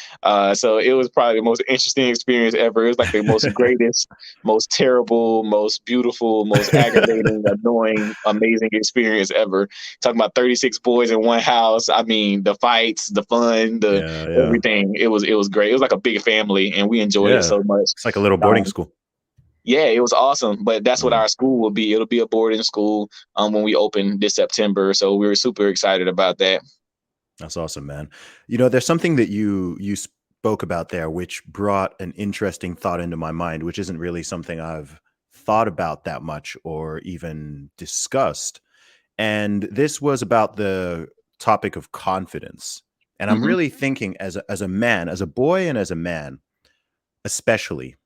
So it was probably the most interesting experience ever. It was like the most greatest, most terrible, most beautiful, most aggravating, annoying, amazing experience ever. Talking about 36 boys in one house. I mean, the fights, the fun, the Yeah. everything. It was great. It was like a big family, and we enjoyed it Yeah. so much. It's like a little boarding school. Yeah, it was awesome. But that's what our school will be. It'll be a boarding school when we open this September. So we were super excited about that. That's awesome, man. There's something that you spoke about there, which brought an interesting thought into my mind, which isn't really something I've thought about that much or even discussed. And this was about the topic of confidence. And I'm Mm-hmm. really thinking as a man, as a boy and as a man, especially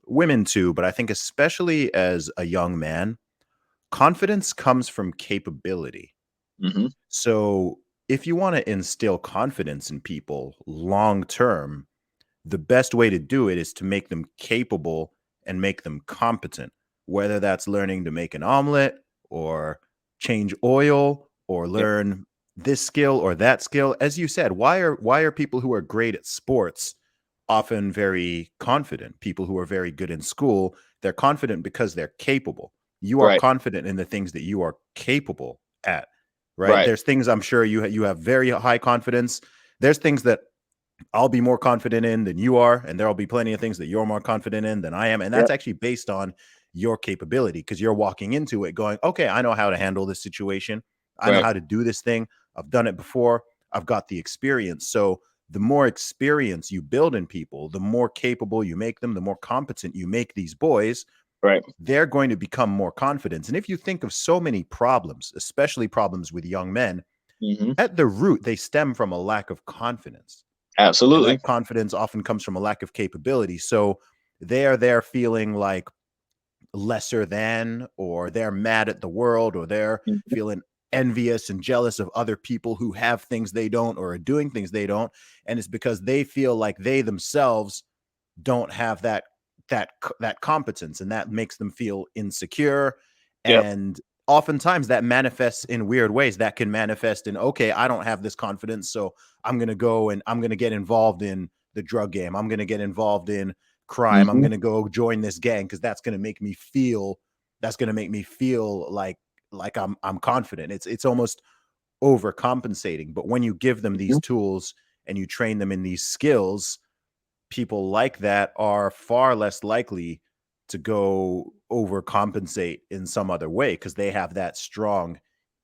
women too, but I think especially as a young man, confidence comes from capability. Mm-hmm. So if you want to instill confidence in people long term, the best way to do it is to make them capable and make them competent, whether that's learning to make an omelet or change oil or Yep. learn this skill or that skill. As you said, why are people who are great at sports often very confident? People who are very good in school, they're confident because they're capable. You are Right. confident in the things that you are capable at, right? Right. There's things I'm sure you have very high confidence. There's things that I'll be more confident in than you are, and there'll be plenty of things that you're more confident in than I am, and that's Yep. actually based on your capability, because you're walking into it going, okay, I know how to handle this situation. I know Right. how to do this thing. I've done it before. I've got the experience. So the more experience you build in people, the more capable you make them, the more competent you make these boys, Right. they're going to become more confident. And if you think of so many problems, especially problems with young men, Mm-hmm. at the root, they stem from a lack of confidence. And Absolutely. that confidence often comes from a lack of capability. So they are there feeling like lesser than, or they're mad at the world, or they're Mhm. feeling envious and jealous of other people who have things they don't or are doing things they don't. And it's because they feel like they themselves don't have that competence, and that makes them feel insecure. Yep. And oftentimes that manifests in weird ways. That can manifest in, okay, I don't have this confidence, so I'm going to go and I'm going to get involved in the drug game. I'm going to get involved in crime. I'm Mm-hmm. going to go join this gang because that's going to make me feel like I'm confident. It's almost overcompensating. But when you give them Mm-hmm. these tools and you train them in these skills, people like that are far less likely to go overcompensate in some other way because they have that strong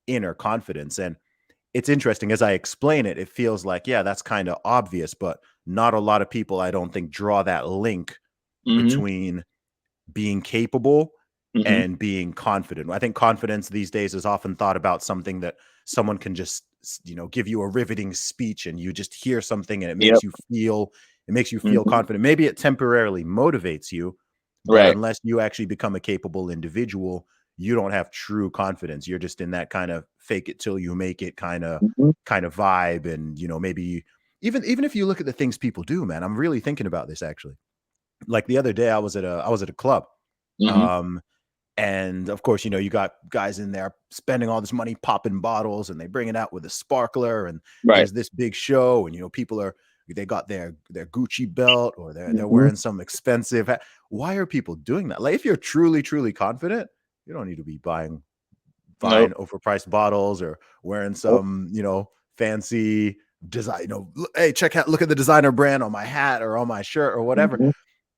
inner confidence. And it's interesting as I explain it, it feels like, yeah, that's kind of obvious, but not a lot of people, I don't think, draw that link Mm-hmm. between being capable Mm-hmm. and being confident. I think confidence these days is often thought about something that someone can just, give you a riveting speech and you just hear something and Yep. it makes you feel Mm-hmm. confident. Maybe it temporarily motivates you, but Right. unless you actually become a capable individual, you don't have true confidence. You're just in that kind of fake it till you make it Mm-hmm. kind of vibe. And, maybe even if you look at the things people do, man, I'm really thinking about this actually. Like the other day I was at a club. Mm-hmm. Um, and of course, you got guys in there spending all this money popping bottles and they bring it out with a sparkler and Right. there's this big show and they got their Gucci belt or they're Mm-hmm. wearing some expensive why are people doing that? Like if you're truly truly confident, you don't need to be buying Nope. overpriced bottles or wearing Nope. some, fancy design, hey, look at the designer brand on my hat or on my shirt or whatever. Mm-hmm.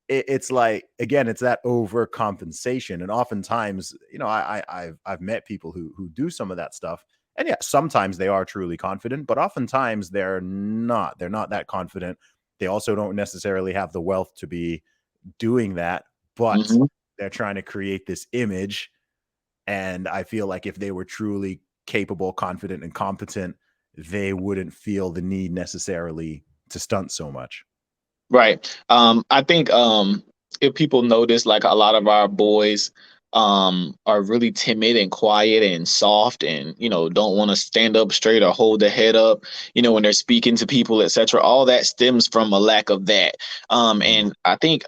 It's like, again, it's that overcompensation. And oftentimes, I've met people who do some of that stuff. And yeah, sometimes they are truly confident, but oftentimes they're not that confident. They also don't necessarily have the wealth to be doing that, but Mm-hmm. they're trying to create this image. And I feel like if they were truly capable, confident, and competent, they wouldn't feel the need necessarily to stunt so much. Right. I think if people notice, like a lot of our boys are really timid and quiet and soft and don't want to stand up straight or hold their head up, when they're speaking to people, etc. All that stems from a lack of that. Mm, And I think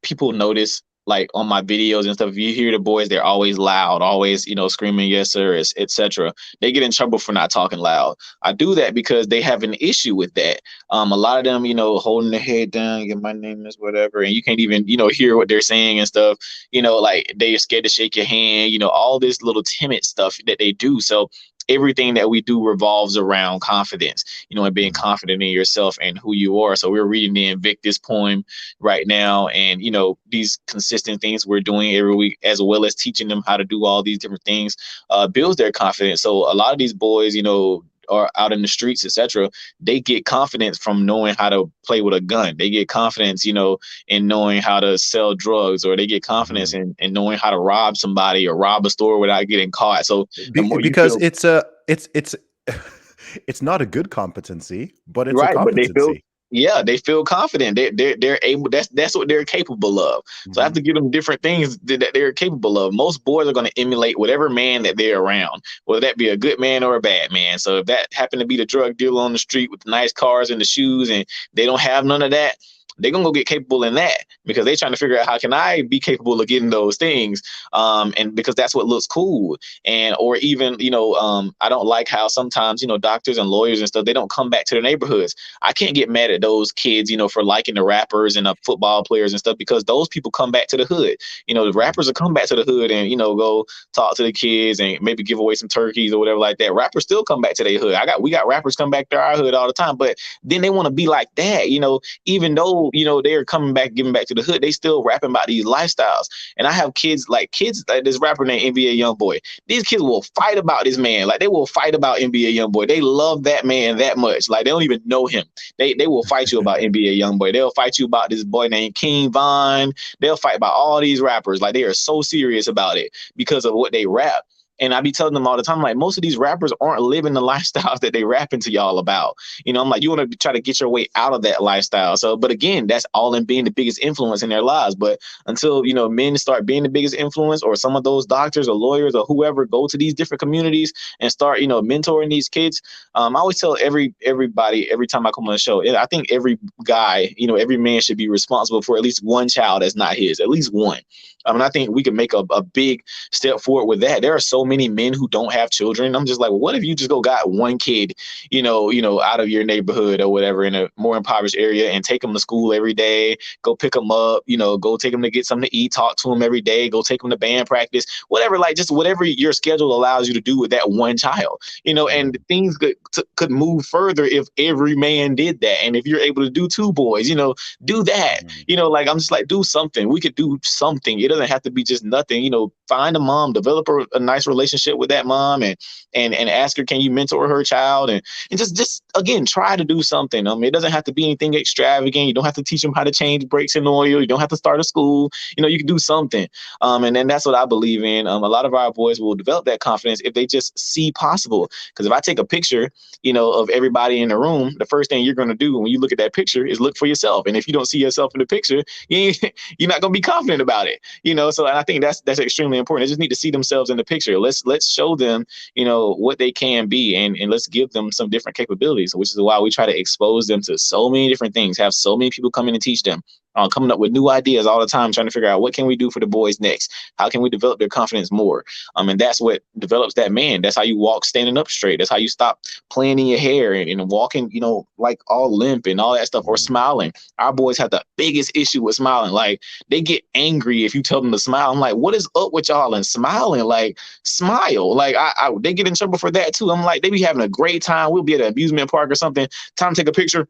people notice like on my videos and stuff, if you hear the boys, they're always loud, always, screaming, yes, sir, etc. They get in trouble for not talking loud. I do that because they have an issue with that. A lot of them, holding their head down, yeah, my name is whatever, and you can't even, hear what they're saying and stuff. Like they're scared to shake your hand. All this little timid stuff that they do. So everything that we do revolves around confidence, and being mm, confident in yourself and who you are. So we're reading the Invictus poem right now, and these consistent things we're doing every week, as well as teaching them how to do all these different things, builds their confidence. So a lot of these boys, are out in the streets, etc. They get confidence from knowing how to play with a gun. They get confidence, in knowing how to sell drugs, or they get confidence mhm. in knowing how to rob somebody or rob a store without getting caught. So the more you Because feel it's it's not a good competency, but it's a right, but they feel competency. yeah, they feel confident. They're able. That's what they're capable of. So I have Mhm, to give them different things that they're capable of. Most boys are going to emulate whatever man that they're around, whether that be a good man or a bad man. So if that happened to be the drug dealer on the street with the nice cars and the shoes, and they don't have none of that, they're gonna go get capable in that because they're trying to figure out how can I be capable of getting those things, and because that's what looks cool. And or even I don't like how sometimes doctors and lawyers and stuff, they don't come back to their neighborhoods. I can't get mad at those kids, for liking the rappers and the football players and stuff, because those people come back to the hood. The mhm, rappers will come back to the hood and go talk to the kids and maybe give away some turkeys or whatever like that. Rappers still come back to their hood. We got rappers come back to our hood all the time, but then they want to be like that. Even though they're coming back, giving back to the hood, they still rapping about these lifestyles. And I have kids like this rapper named NBA YoungBoy. These kids will fight about this man. Like they will fight about NBA YoungBoy. They love that man that much. Like they don't even know him. They will fight you about NBA YoungBoy. They'll fight you about this boy named King Von. They'll fight about all these rappers. Like they are so serious about it because of what they rap. And I be telling them all the time, like most of these rappers aren't living the lifestyles that they rapping to y'all about. I'm like, you want to try to get your way out of that lifestyle. So, but again, that's all in being the biggest influence in their lives. But until men start being the biggest influence, or some of those doctors or lawyers or whoever go to these different communities and start mentoring these kids, I always tell everybody every time I come on the show, I think every guy, every man should be responsible for at least one child that's not his, at least one. I mean, I think we can make a big step forward with that. There are so many men who don't have children. I'm just like, well, what if you just go got one kid, out of your neighborhood or whatever in a more impoverished area, and take them to school every day, go pick them up, go take them to get something to eat, talk to them every day, go take them to band practice, whatever, like just whatever your schedule allows you to do with that one child, and things could move further if every man did that. And if you're able to do two boys, do that, like I'm just like, do something. We could do something. It doesn't have to be just nothing, find a mom, develop a nice relationship with that mom, and ask her, can you mentor her child? And just again, try to do something. It doesn't have to be anything extravagant. You don't have to teach them how to change brakes and oil. You don't have to start a school. You can do something. And then that's what I believe in. A lot of our boys will develop that confidence if they just see possible. Because if I take a picture, of everybody in the room, the first thing you're going to do when you look at that picture is look for yourself. And if you don't see yourself in the picture, you're not going to be confident about it. So and I think that's extremely important. They just need to see themselves in the picture. Let's show them, what they can be, and let's give them some different capabilities, which is why we try to expose them to so many different things, have so many people come in and teach them, coming up with new ideas all the time, trying to figure out what can we do for the boys next? How can we develop their confidence more? And that's what develops that man. That's how you walk standing up straight. That's how you stop playing in your hair and walking, like all limp and all that stuff, or smiling. Our boys have the biggest issue with smiling. Like, they get angry if you tell them to smile. I'm like, what is up with y'all and smiling? Like, smile. Like, they get in trouble for that too. I'm like, they be having a great time. We'll be at an amusement park or something. Time to take a picture.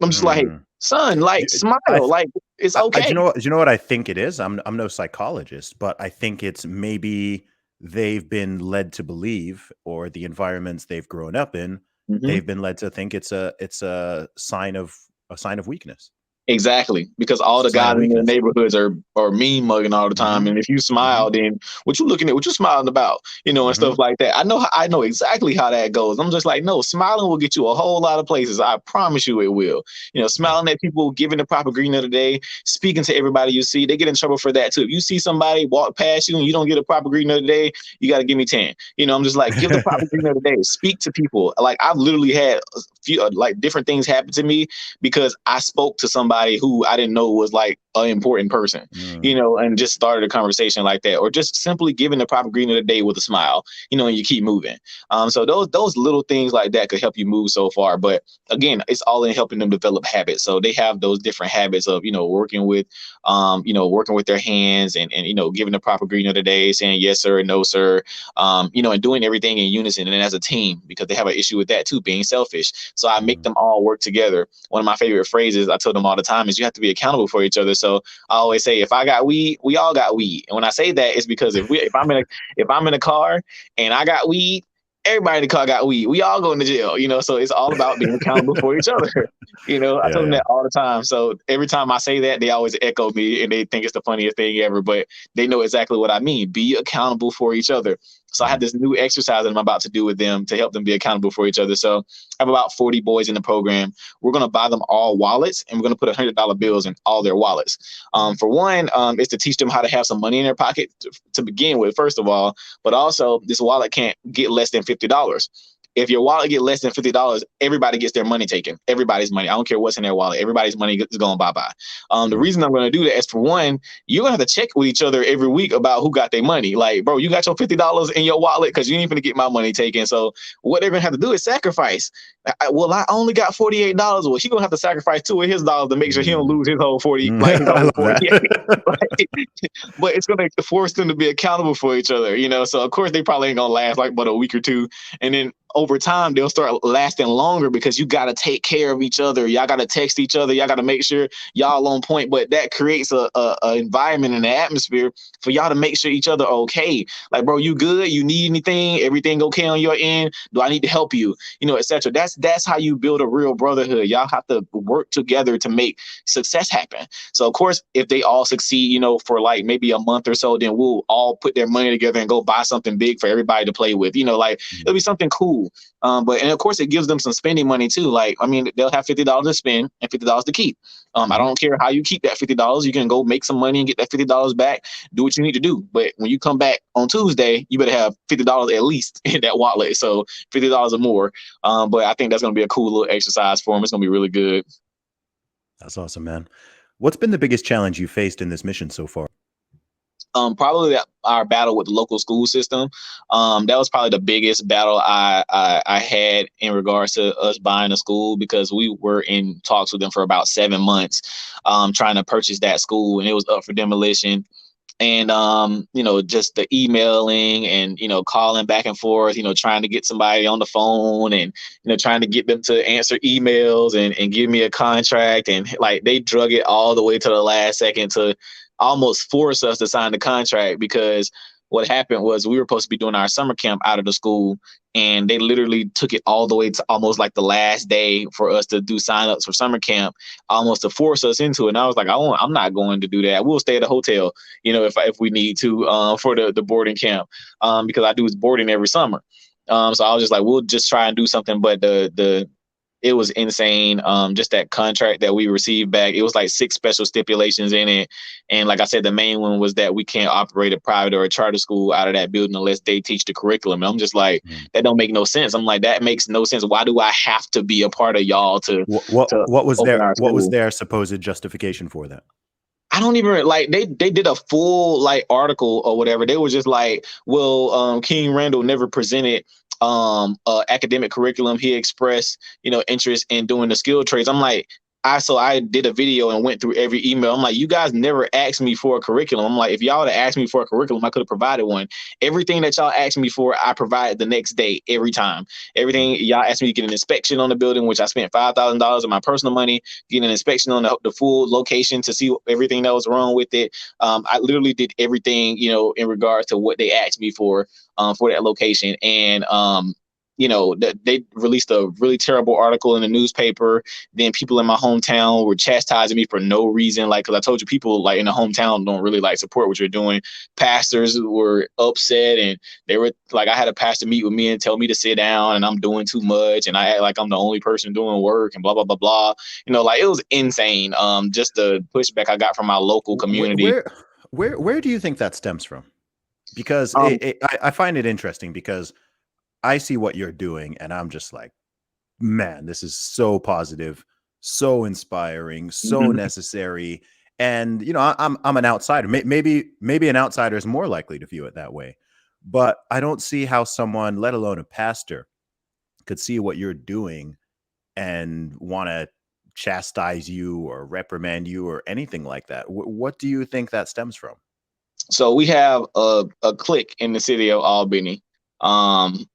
I'm just like, hey, son, like, smile. Like, it's okay. Do you know what I think it is? I'm no psychologist, but I think it's maybe they've been led to believe, or the environments they've grown up in, they've been led to think it's a sign of weakness. Exactly, because all the guys in their neighborhoods are mean mugging all the time, and if you smile, then what you looking at, what you smiling about, and stuff like that. I know exactly how that goes. I'm just like, no, smiling will get you a whole lot of places. I promise you, it will. Smiling at people, giving the proper greeting of the day, speaking to everybody you see. They get in trouble for that too. If you see somebody walk past you and you don't get a proper greeting of the day, you got to give me 10. I'm just like, give the proper greeting of the day. Speak to people. Like, I've literally had a few like different things happen to me because I spoke to somebody who I didn't know was like an important person, and just started a conversation like that, or just simply giving the proper greeting of the day with a smile, and you keep moving. So those little things like that could help you move so far. But again, it's all in helping them develop habits. So they have those different habits of, working with their hands and giving the proper greeting of the day, saying yes, sir, and no, sir, and doing everything in unison and as a team, because they have an issue with that too, being selfish. So I make them all work together. One of my favorite phrases I tell them all the time is, you have to be accountable for each other. So I always say, if I got weed, we all got weed. And when I say that, it's because if I'm in a car and I got weed, everybody in the car got weed. We all going to jail, so it's all about being accountable for each other. I tell them that all the time. So every time I say that, they always echo me and they think it's the funniest thing ever, but they know exactly what I mean. Be accountable for each other. So I have this new exercise that I'm about to do with them to help them be accountable for each other. So I have about 40 boys in the program. We're going to buy them all wallets, and we're going to put $100 bills in all their wallets. For one, is to teach them how to have some money in their pocket to begin with, first of all, but also this wallet can't get less than $50. If your wallet get less than $50, everybody gets their money taken. Everybody's money. I don't care what's in their wallet. Everybody's money is going bye-bye. The reason I'm going to do that is, for one, you're going to have to check with each other every week about who got their money. Like, bro, you got your $50 in your wallet because you ain't going to get my money taken. So what they're going to have to do is sacrifice. I only got $48. Well, he's going to have to sacrifice $2 of his dollars to make sure he don't lose his whole 40. Like, his whole 48. But it's going to force them to be accountable for each other, So, of course, they probably ain't going to last like but a week or two. And then over time, they'll start lasting longer because you got to take care of each other. Y'all got to text each other. Y'all got to make sure y'all on point. But that creates a environment and an atmosphere for y'all to make sure each other okay. Like, bro, you good? You need anything? Everything okay on your end? Do I need to help you? Etc. That's how you build a real brotherhood. Y'all have to work together to make success happen. So, of course, if they all succeed, for like maybe a month or so, then we'll all put their money together and go buy something big for everybody to play with. It'll be something cool. But of course, it gives them some spending money too. Like, I mean, they'll have $50 to spend and $50 to keep. I don't care how you keep that $50. You can go make some money and get that $50 back. Do what you need to do. But when you come back on Tuesday, you better have $50 at least in that wallet. So $50 or more. But I think that's going to be a cool little exercise for them. It's going to be really good. That's awesome, man. What's been the biggest challenge you faced in this mission so far? Probably our battle with the local school system. That was probably the biggest battle I had in regards to us buying a school, because we were in talks with them for about 7 months, trying to purchase that school, and it was up for demolition. And just the emailing and calling back and forth, trying to get somebody on the phone, and trying to get them to answer emails and give me a contract, and like they drug it all the way to the last second to almost force us to sign the contract, because what happened was we were supposed to be doing our summer camp out of the school, and they literally took it all the way to almost like the last day for us to do signups for summer camp, almost to force us into it. And I was like, I'm not going to do that. We'll stay at a hotel, if we need to, for the boarding camp, because I do boarding every summer. So I was just like, we'll just try and do something. But it was insane. Just that contract that we received back, it was like 6 special stipulations in it. And like I said, the main one was that we can't operate a private or a charter school out of that building unless they teach the curriculum. And I'm just like, that don't make no sense. I'm like, that makes no sense. Why do I have to be a part of y'all to What was open their our what was school? their supposed justification for that? I don't even like they did a full like article or whatever. They were just like, well, King Randall never presented academic curriculum. He expressed, interest in doing the skill trades. I'm like, I did a video and went through every email. I'm like, you guys never asked me for a curriculum. I'm like, if y'all had asked me for a curriculum, I could have provided one. Everything that y'all asked me for, I provided the next day every time. Everything y'all asked me to get an inspection on the building, which I spent $5,000 of my personal money getting an inspection on the full location to see everything that was wrong with it. I literally did everything, in regards to what they asked me for that location. And they released a really terrible article in the newspaper. Then people in my hometown were chastising me for no reason. Like, because I told you, people like in the hometown don't really like support what you're doing. Pastors were upset, and they were like, I had a pastor meet with me and tell me to sit down, and I'm doing too much, and I act like I'm the only person doing work, and blah blah blah blah. Like, it was insane. Just the pushback I got from my local community. Where do you think that stems from? Because Um, I find it interesting, because I see what you're doing and I'm just like, man, this is so positive, so inspiring, so mhm. necessary. And I'm an outsider. Maybe an outsider is more likely to view it that way. But I don't see how someone, let alone a pastor, could see what you're doing and want to chastise you or reprimand you or anything like that. What do you think that stems from? So we have a clique in the city of Albany. Um,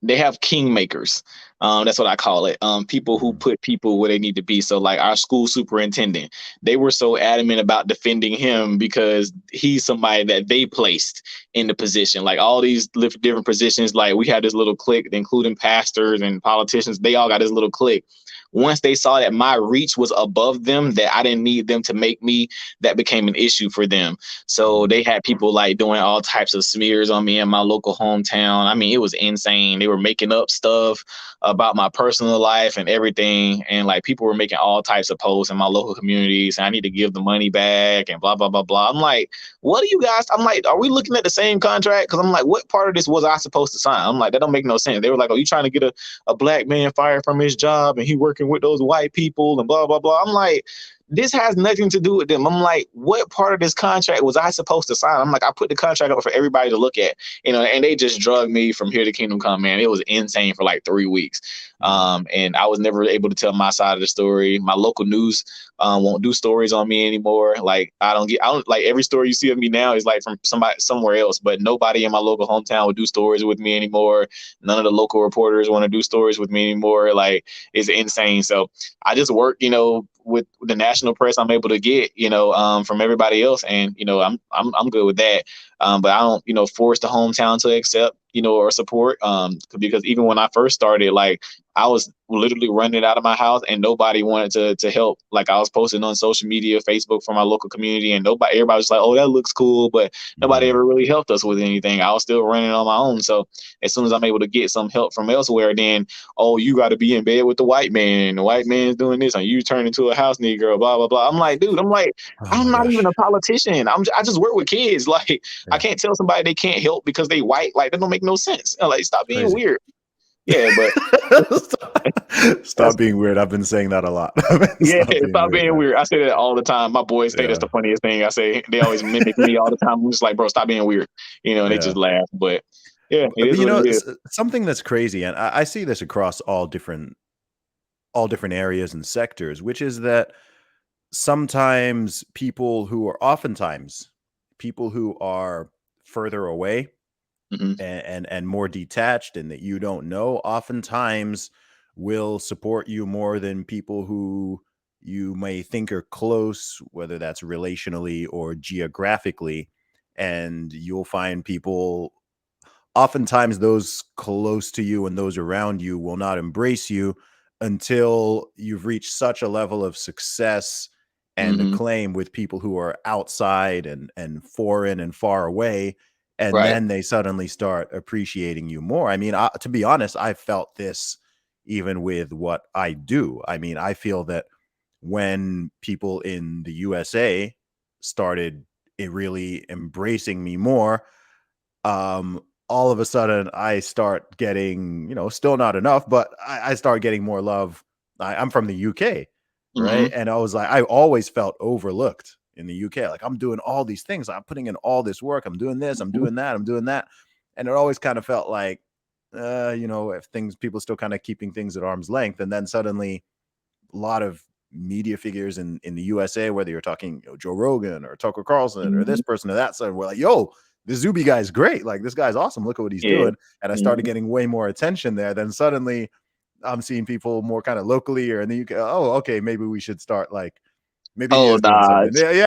they have kingmakers. That's what I call it. People who Mhm. put people where they need to be. So like our school superintendent, they were so adamant about defending him because he's somebody that they placed in the position. Like all these different positions, like we had this little clique, including pastors and politicians. They all got this little clique. Once they saw that my reach was above them, that I didn't need them to make me, that became an issue for them. So they had people like doing all types of smears on me in my local hometown. I mean, it was insane. They were making up stuff about my personal life and everything. And like people were making all types of posts in my local communities. And I need to give the money back and blah, blah, blah, blah. I'm like, what are you guys? I'm like, are we looking at the same contract? Cause I'm like, what part of this was I supposed to sign? I'm like, that don't make no sense. They were like, oh, you trying to get a black man fired from his job and he working with those white people and blah, blah, blah. I'm like, this has nothing to do with them. I'm like, what part of this contract was I supposed to sign? I'm like, I put the contract up for everybody to look at, and they just drug me from here to kingdom come, man. It was insane for like 3 weeks. Mhm. And I was never able to tell my side of the story. My local news won't do stories on me anymore. Like I don't like every story you see of me now is like from somebody somewhere else, but nobody in my local hometown would do stories with me anymore. None of the local reporters want to do stories with me anymore. Like it's insane. So I just work, with the national press I'm able to get, from everybody else, and I'm good with that. But I don't, force the hometown to accept, or support, because even when I first started, like I was literally running out of my house and nobody wanted to help. Like I was posting on social media, Facebook for my local community, and everybody was like, oh, that looks cool, but nobody Mhm. ever really helped us with anything. I was still running on my own. So as soon as I'm able to get some help from elsewhere, then oh, you got to be in bed with the white man. The white man's doing this, and you turn into a house negro. Blah blah blah. I'm like, dude. I'm like, Oh I'm my not even gosh. a politician. I just work with kids. Like, I Yeah. can't tell somebody they can't help because they white. Like, that don't make no sense. Like, stop being Crazy. weird. Yeah, but Stop that's being weird. I've been saying that a lot. yeah. Stop being Stop weird, being man. weird. I say that all the time. My boys think that's Yeah, the funniest thing. I say they always mimic me all the time. I'm just like, bro, stop being weird. And they yeah. just laugh. But yeah, it But is what it is. something that's crazy, and I see this across all different areas and sectors, which is that sometimes oftentimes people who are further away Hmm. and more detached and that you don't know oftentimes will support you more than people who you may think are close, whether that's relationally or geographically. And you'll find people, oftentimes those close to you and those around you will not embrace you until you've reached such a level of success and Hmm. acclaim with people who are outside and foreign and far away, and Right. then they suddenly start appreciating you more. I mean, to be honest, I felt this even with what I do. I mean, I feel that when people in the USA started really embracing me more, all of a sudden I start getting, still not enough, but I start getting more love. I'm from the UK, right? Hmm. And I was like, I always felt overlooked in the UK. Like, I'm doing all these things, I'm putting in all this work, I'm doing this, I'm Hmm. doing that, I'm doing that. And it always kind of felt like, if people still kind of keeping things at arm's length. And then suddenly a lot of media figures in the USA, whether you're talking, Joe Rogan or Tucker Carlson or Hmm. this person or that side, we're like, yo, this Zuby guy's great. Like, this guy's awesome. Look at what he's Yeah. doing. And I started Hmm. getting way more attention there. Then suddenly I'm seeing people more kind of locally or in the UK. Oh, okay, maybe we should start, like, maybe he Oh, is doing nah. something. Yeah, yeah,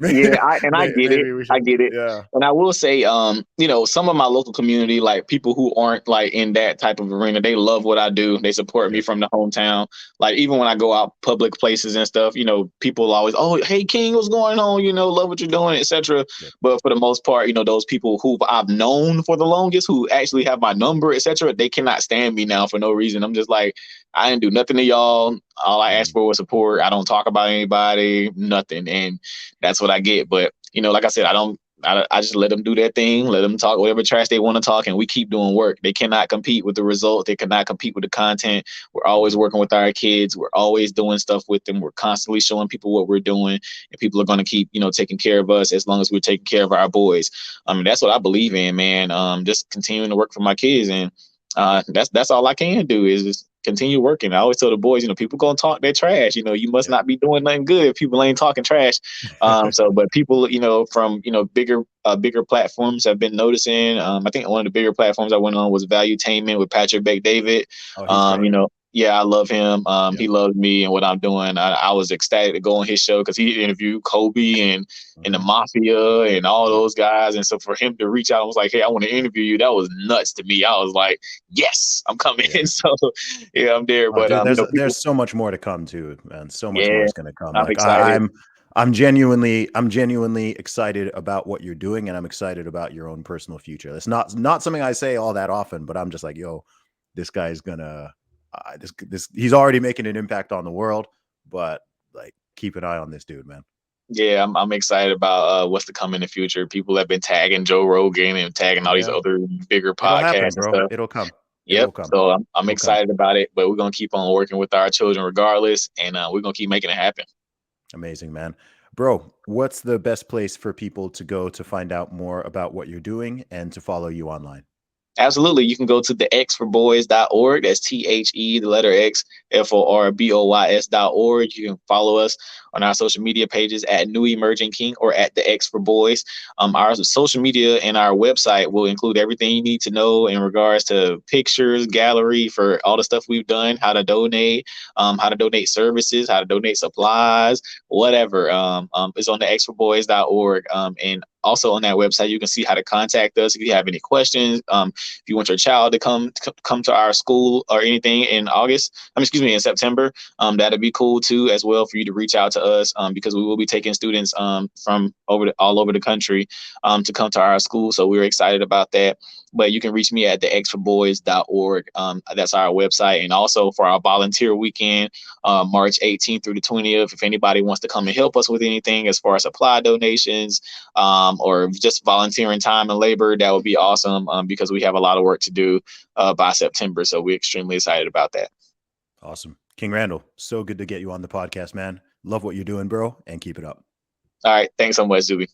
maybe, Yeah, I get it. maybe we I should. get it. Yeah, And I will say, some of my local community, like people who aren't like in that type of arena, they love what I do. They support me yeah, from the hometown. Like even when I go out public places and stuff, people always, oh, hey King, what's going on? Love what you're doing, etc. yeah. But for the most part, those people who I've known for the longest, who actually have my number, etc., they cannot stand me now for no reason. I'm just like, I didn't do nothing to y'all. All I asked Mm, for was support. I don't talk about anybody, nothing. And that's what I get. But like I said, I just let them do their thing, let them talk whatever trash they want to talk, and we keep doing work. They cannot compete with the result. They cannot compete with the content. We're always mhm. working with our kids. We're always doing stuff with them. We're constantly showing people what we're doing, and people are going to keep, taking care of us as long as we're taking care of our boys. I mean, that's what I believe in, man. Just continuing to work for my kids, and that's all I can do is just continue working. I always tell the boys, people gonna talk their trash. You must Yep. not be doing nothing good if people ain't talking trash. But people, from bigger platforms have been noticing. I think one of the bigger platforms I went on was Valuetainment with Patrick Bet David. Oh, he's great. Yeah, I love him. He Yep. loves me and what I'm doing. I was ecstatic to go on his show because he interviewed Kobe and the Hmm. Mafia and all Yep. those guys. And so for him to reach out and was like, "Hey, I want to interview you," that was nuts to me. I was like, "Yes, I'm coming." Yeah. So yeah, I'm there. Oh, But dude, there's people, so much more to come too, man. So much more yeah, is going to come. I'm Like, excited. I'm genuinely excited about what you're doing, and I'm excited about your own personal future. That's not something I say all that often, but I'm just like, yo, this guy's gonna, he's already making an impact on the world. But, like, keep an eye on this dude, man. Yeah, I'm excited about what's to come in the future. People have been tagging Joe Rogan and tagging all these Yeah, other bigger it'll happen, podcasts and bro. stuff. It'll come. It Yep. will come. So I'm It'll come. excited about it, but we're gonna keep on working with our children regardless, and we're gonna keep making it happen. Amazing, man. Bro, what's the best place for people to go to find out more about what you're doing and to follow you online? Absolutely. You can go to the xforboys.org. That's THE, the letter X, FORBOYS.org. You can follow us on our social media pages at New Emerging King or at the X for Boys. Our social media and our website will include everything you need to know in regards to pictures, gallery for all the stuff we've done, how to donate services, how to donate supplies, whatever. It's on the xforboys.org. And also on that website, you can see how to contact us if you have any questions. If you want your child to come to our school or anything in August, in September, that'd be cool too as well for you to reach out to us because we will be taking students from all over the country to come to our school. So we're excited about that. But you can reach me at thexforboys.org. That's our website. And also for our volunteer weekend, March 18th through the 20th, if anybody wants to come and help us with anything as far as supply donations, or just volunteering time and labor, that would be awesome, because we have a lot of work to do by September. So we're extremely excited about that. Awesome. King Randall, so good to get you on the podcast, man. Love what you're doing, bro, and keep it up. All right. Thanks so much, Zuby.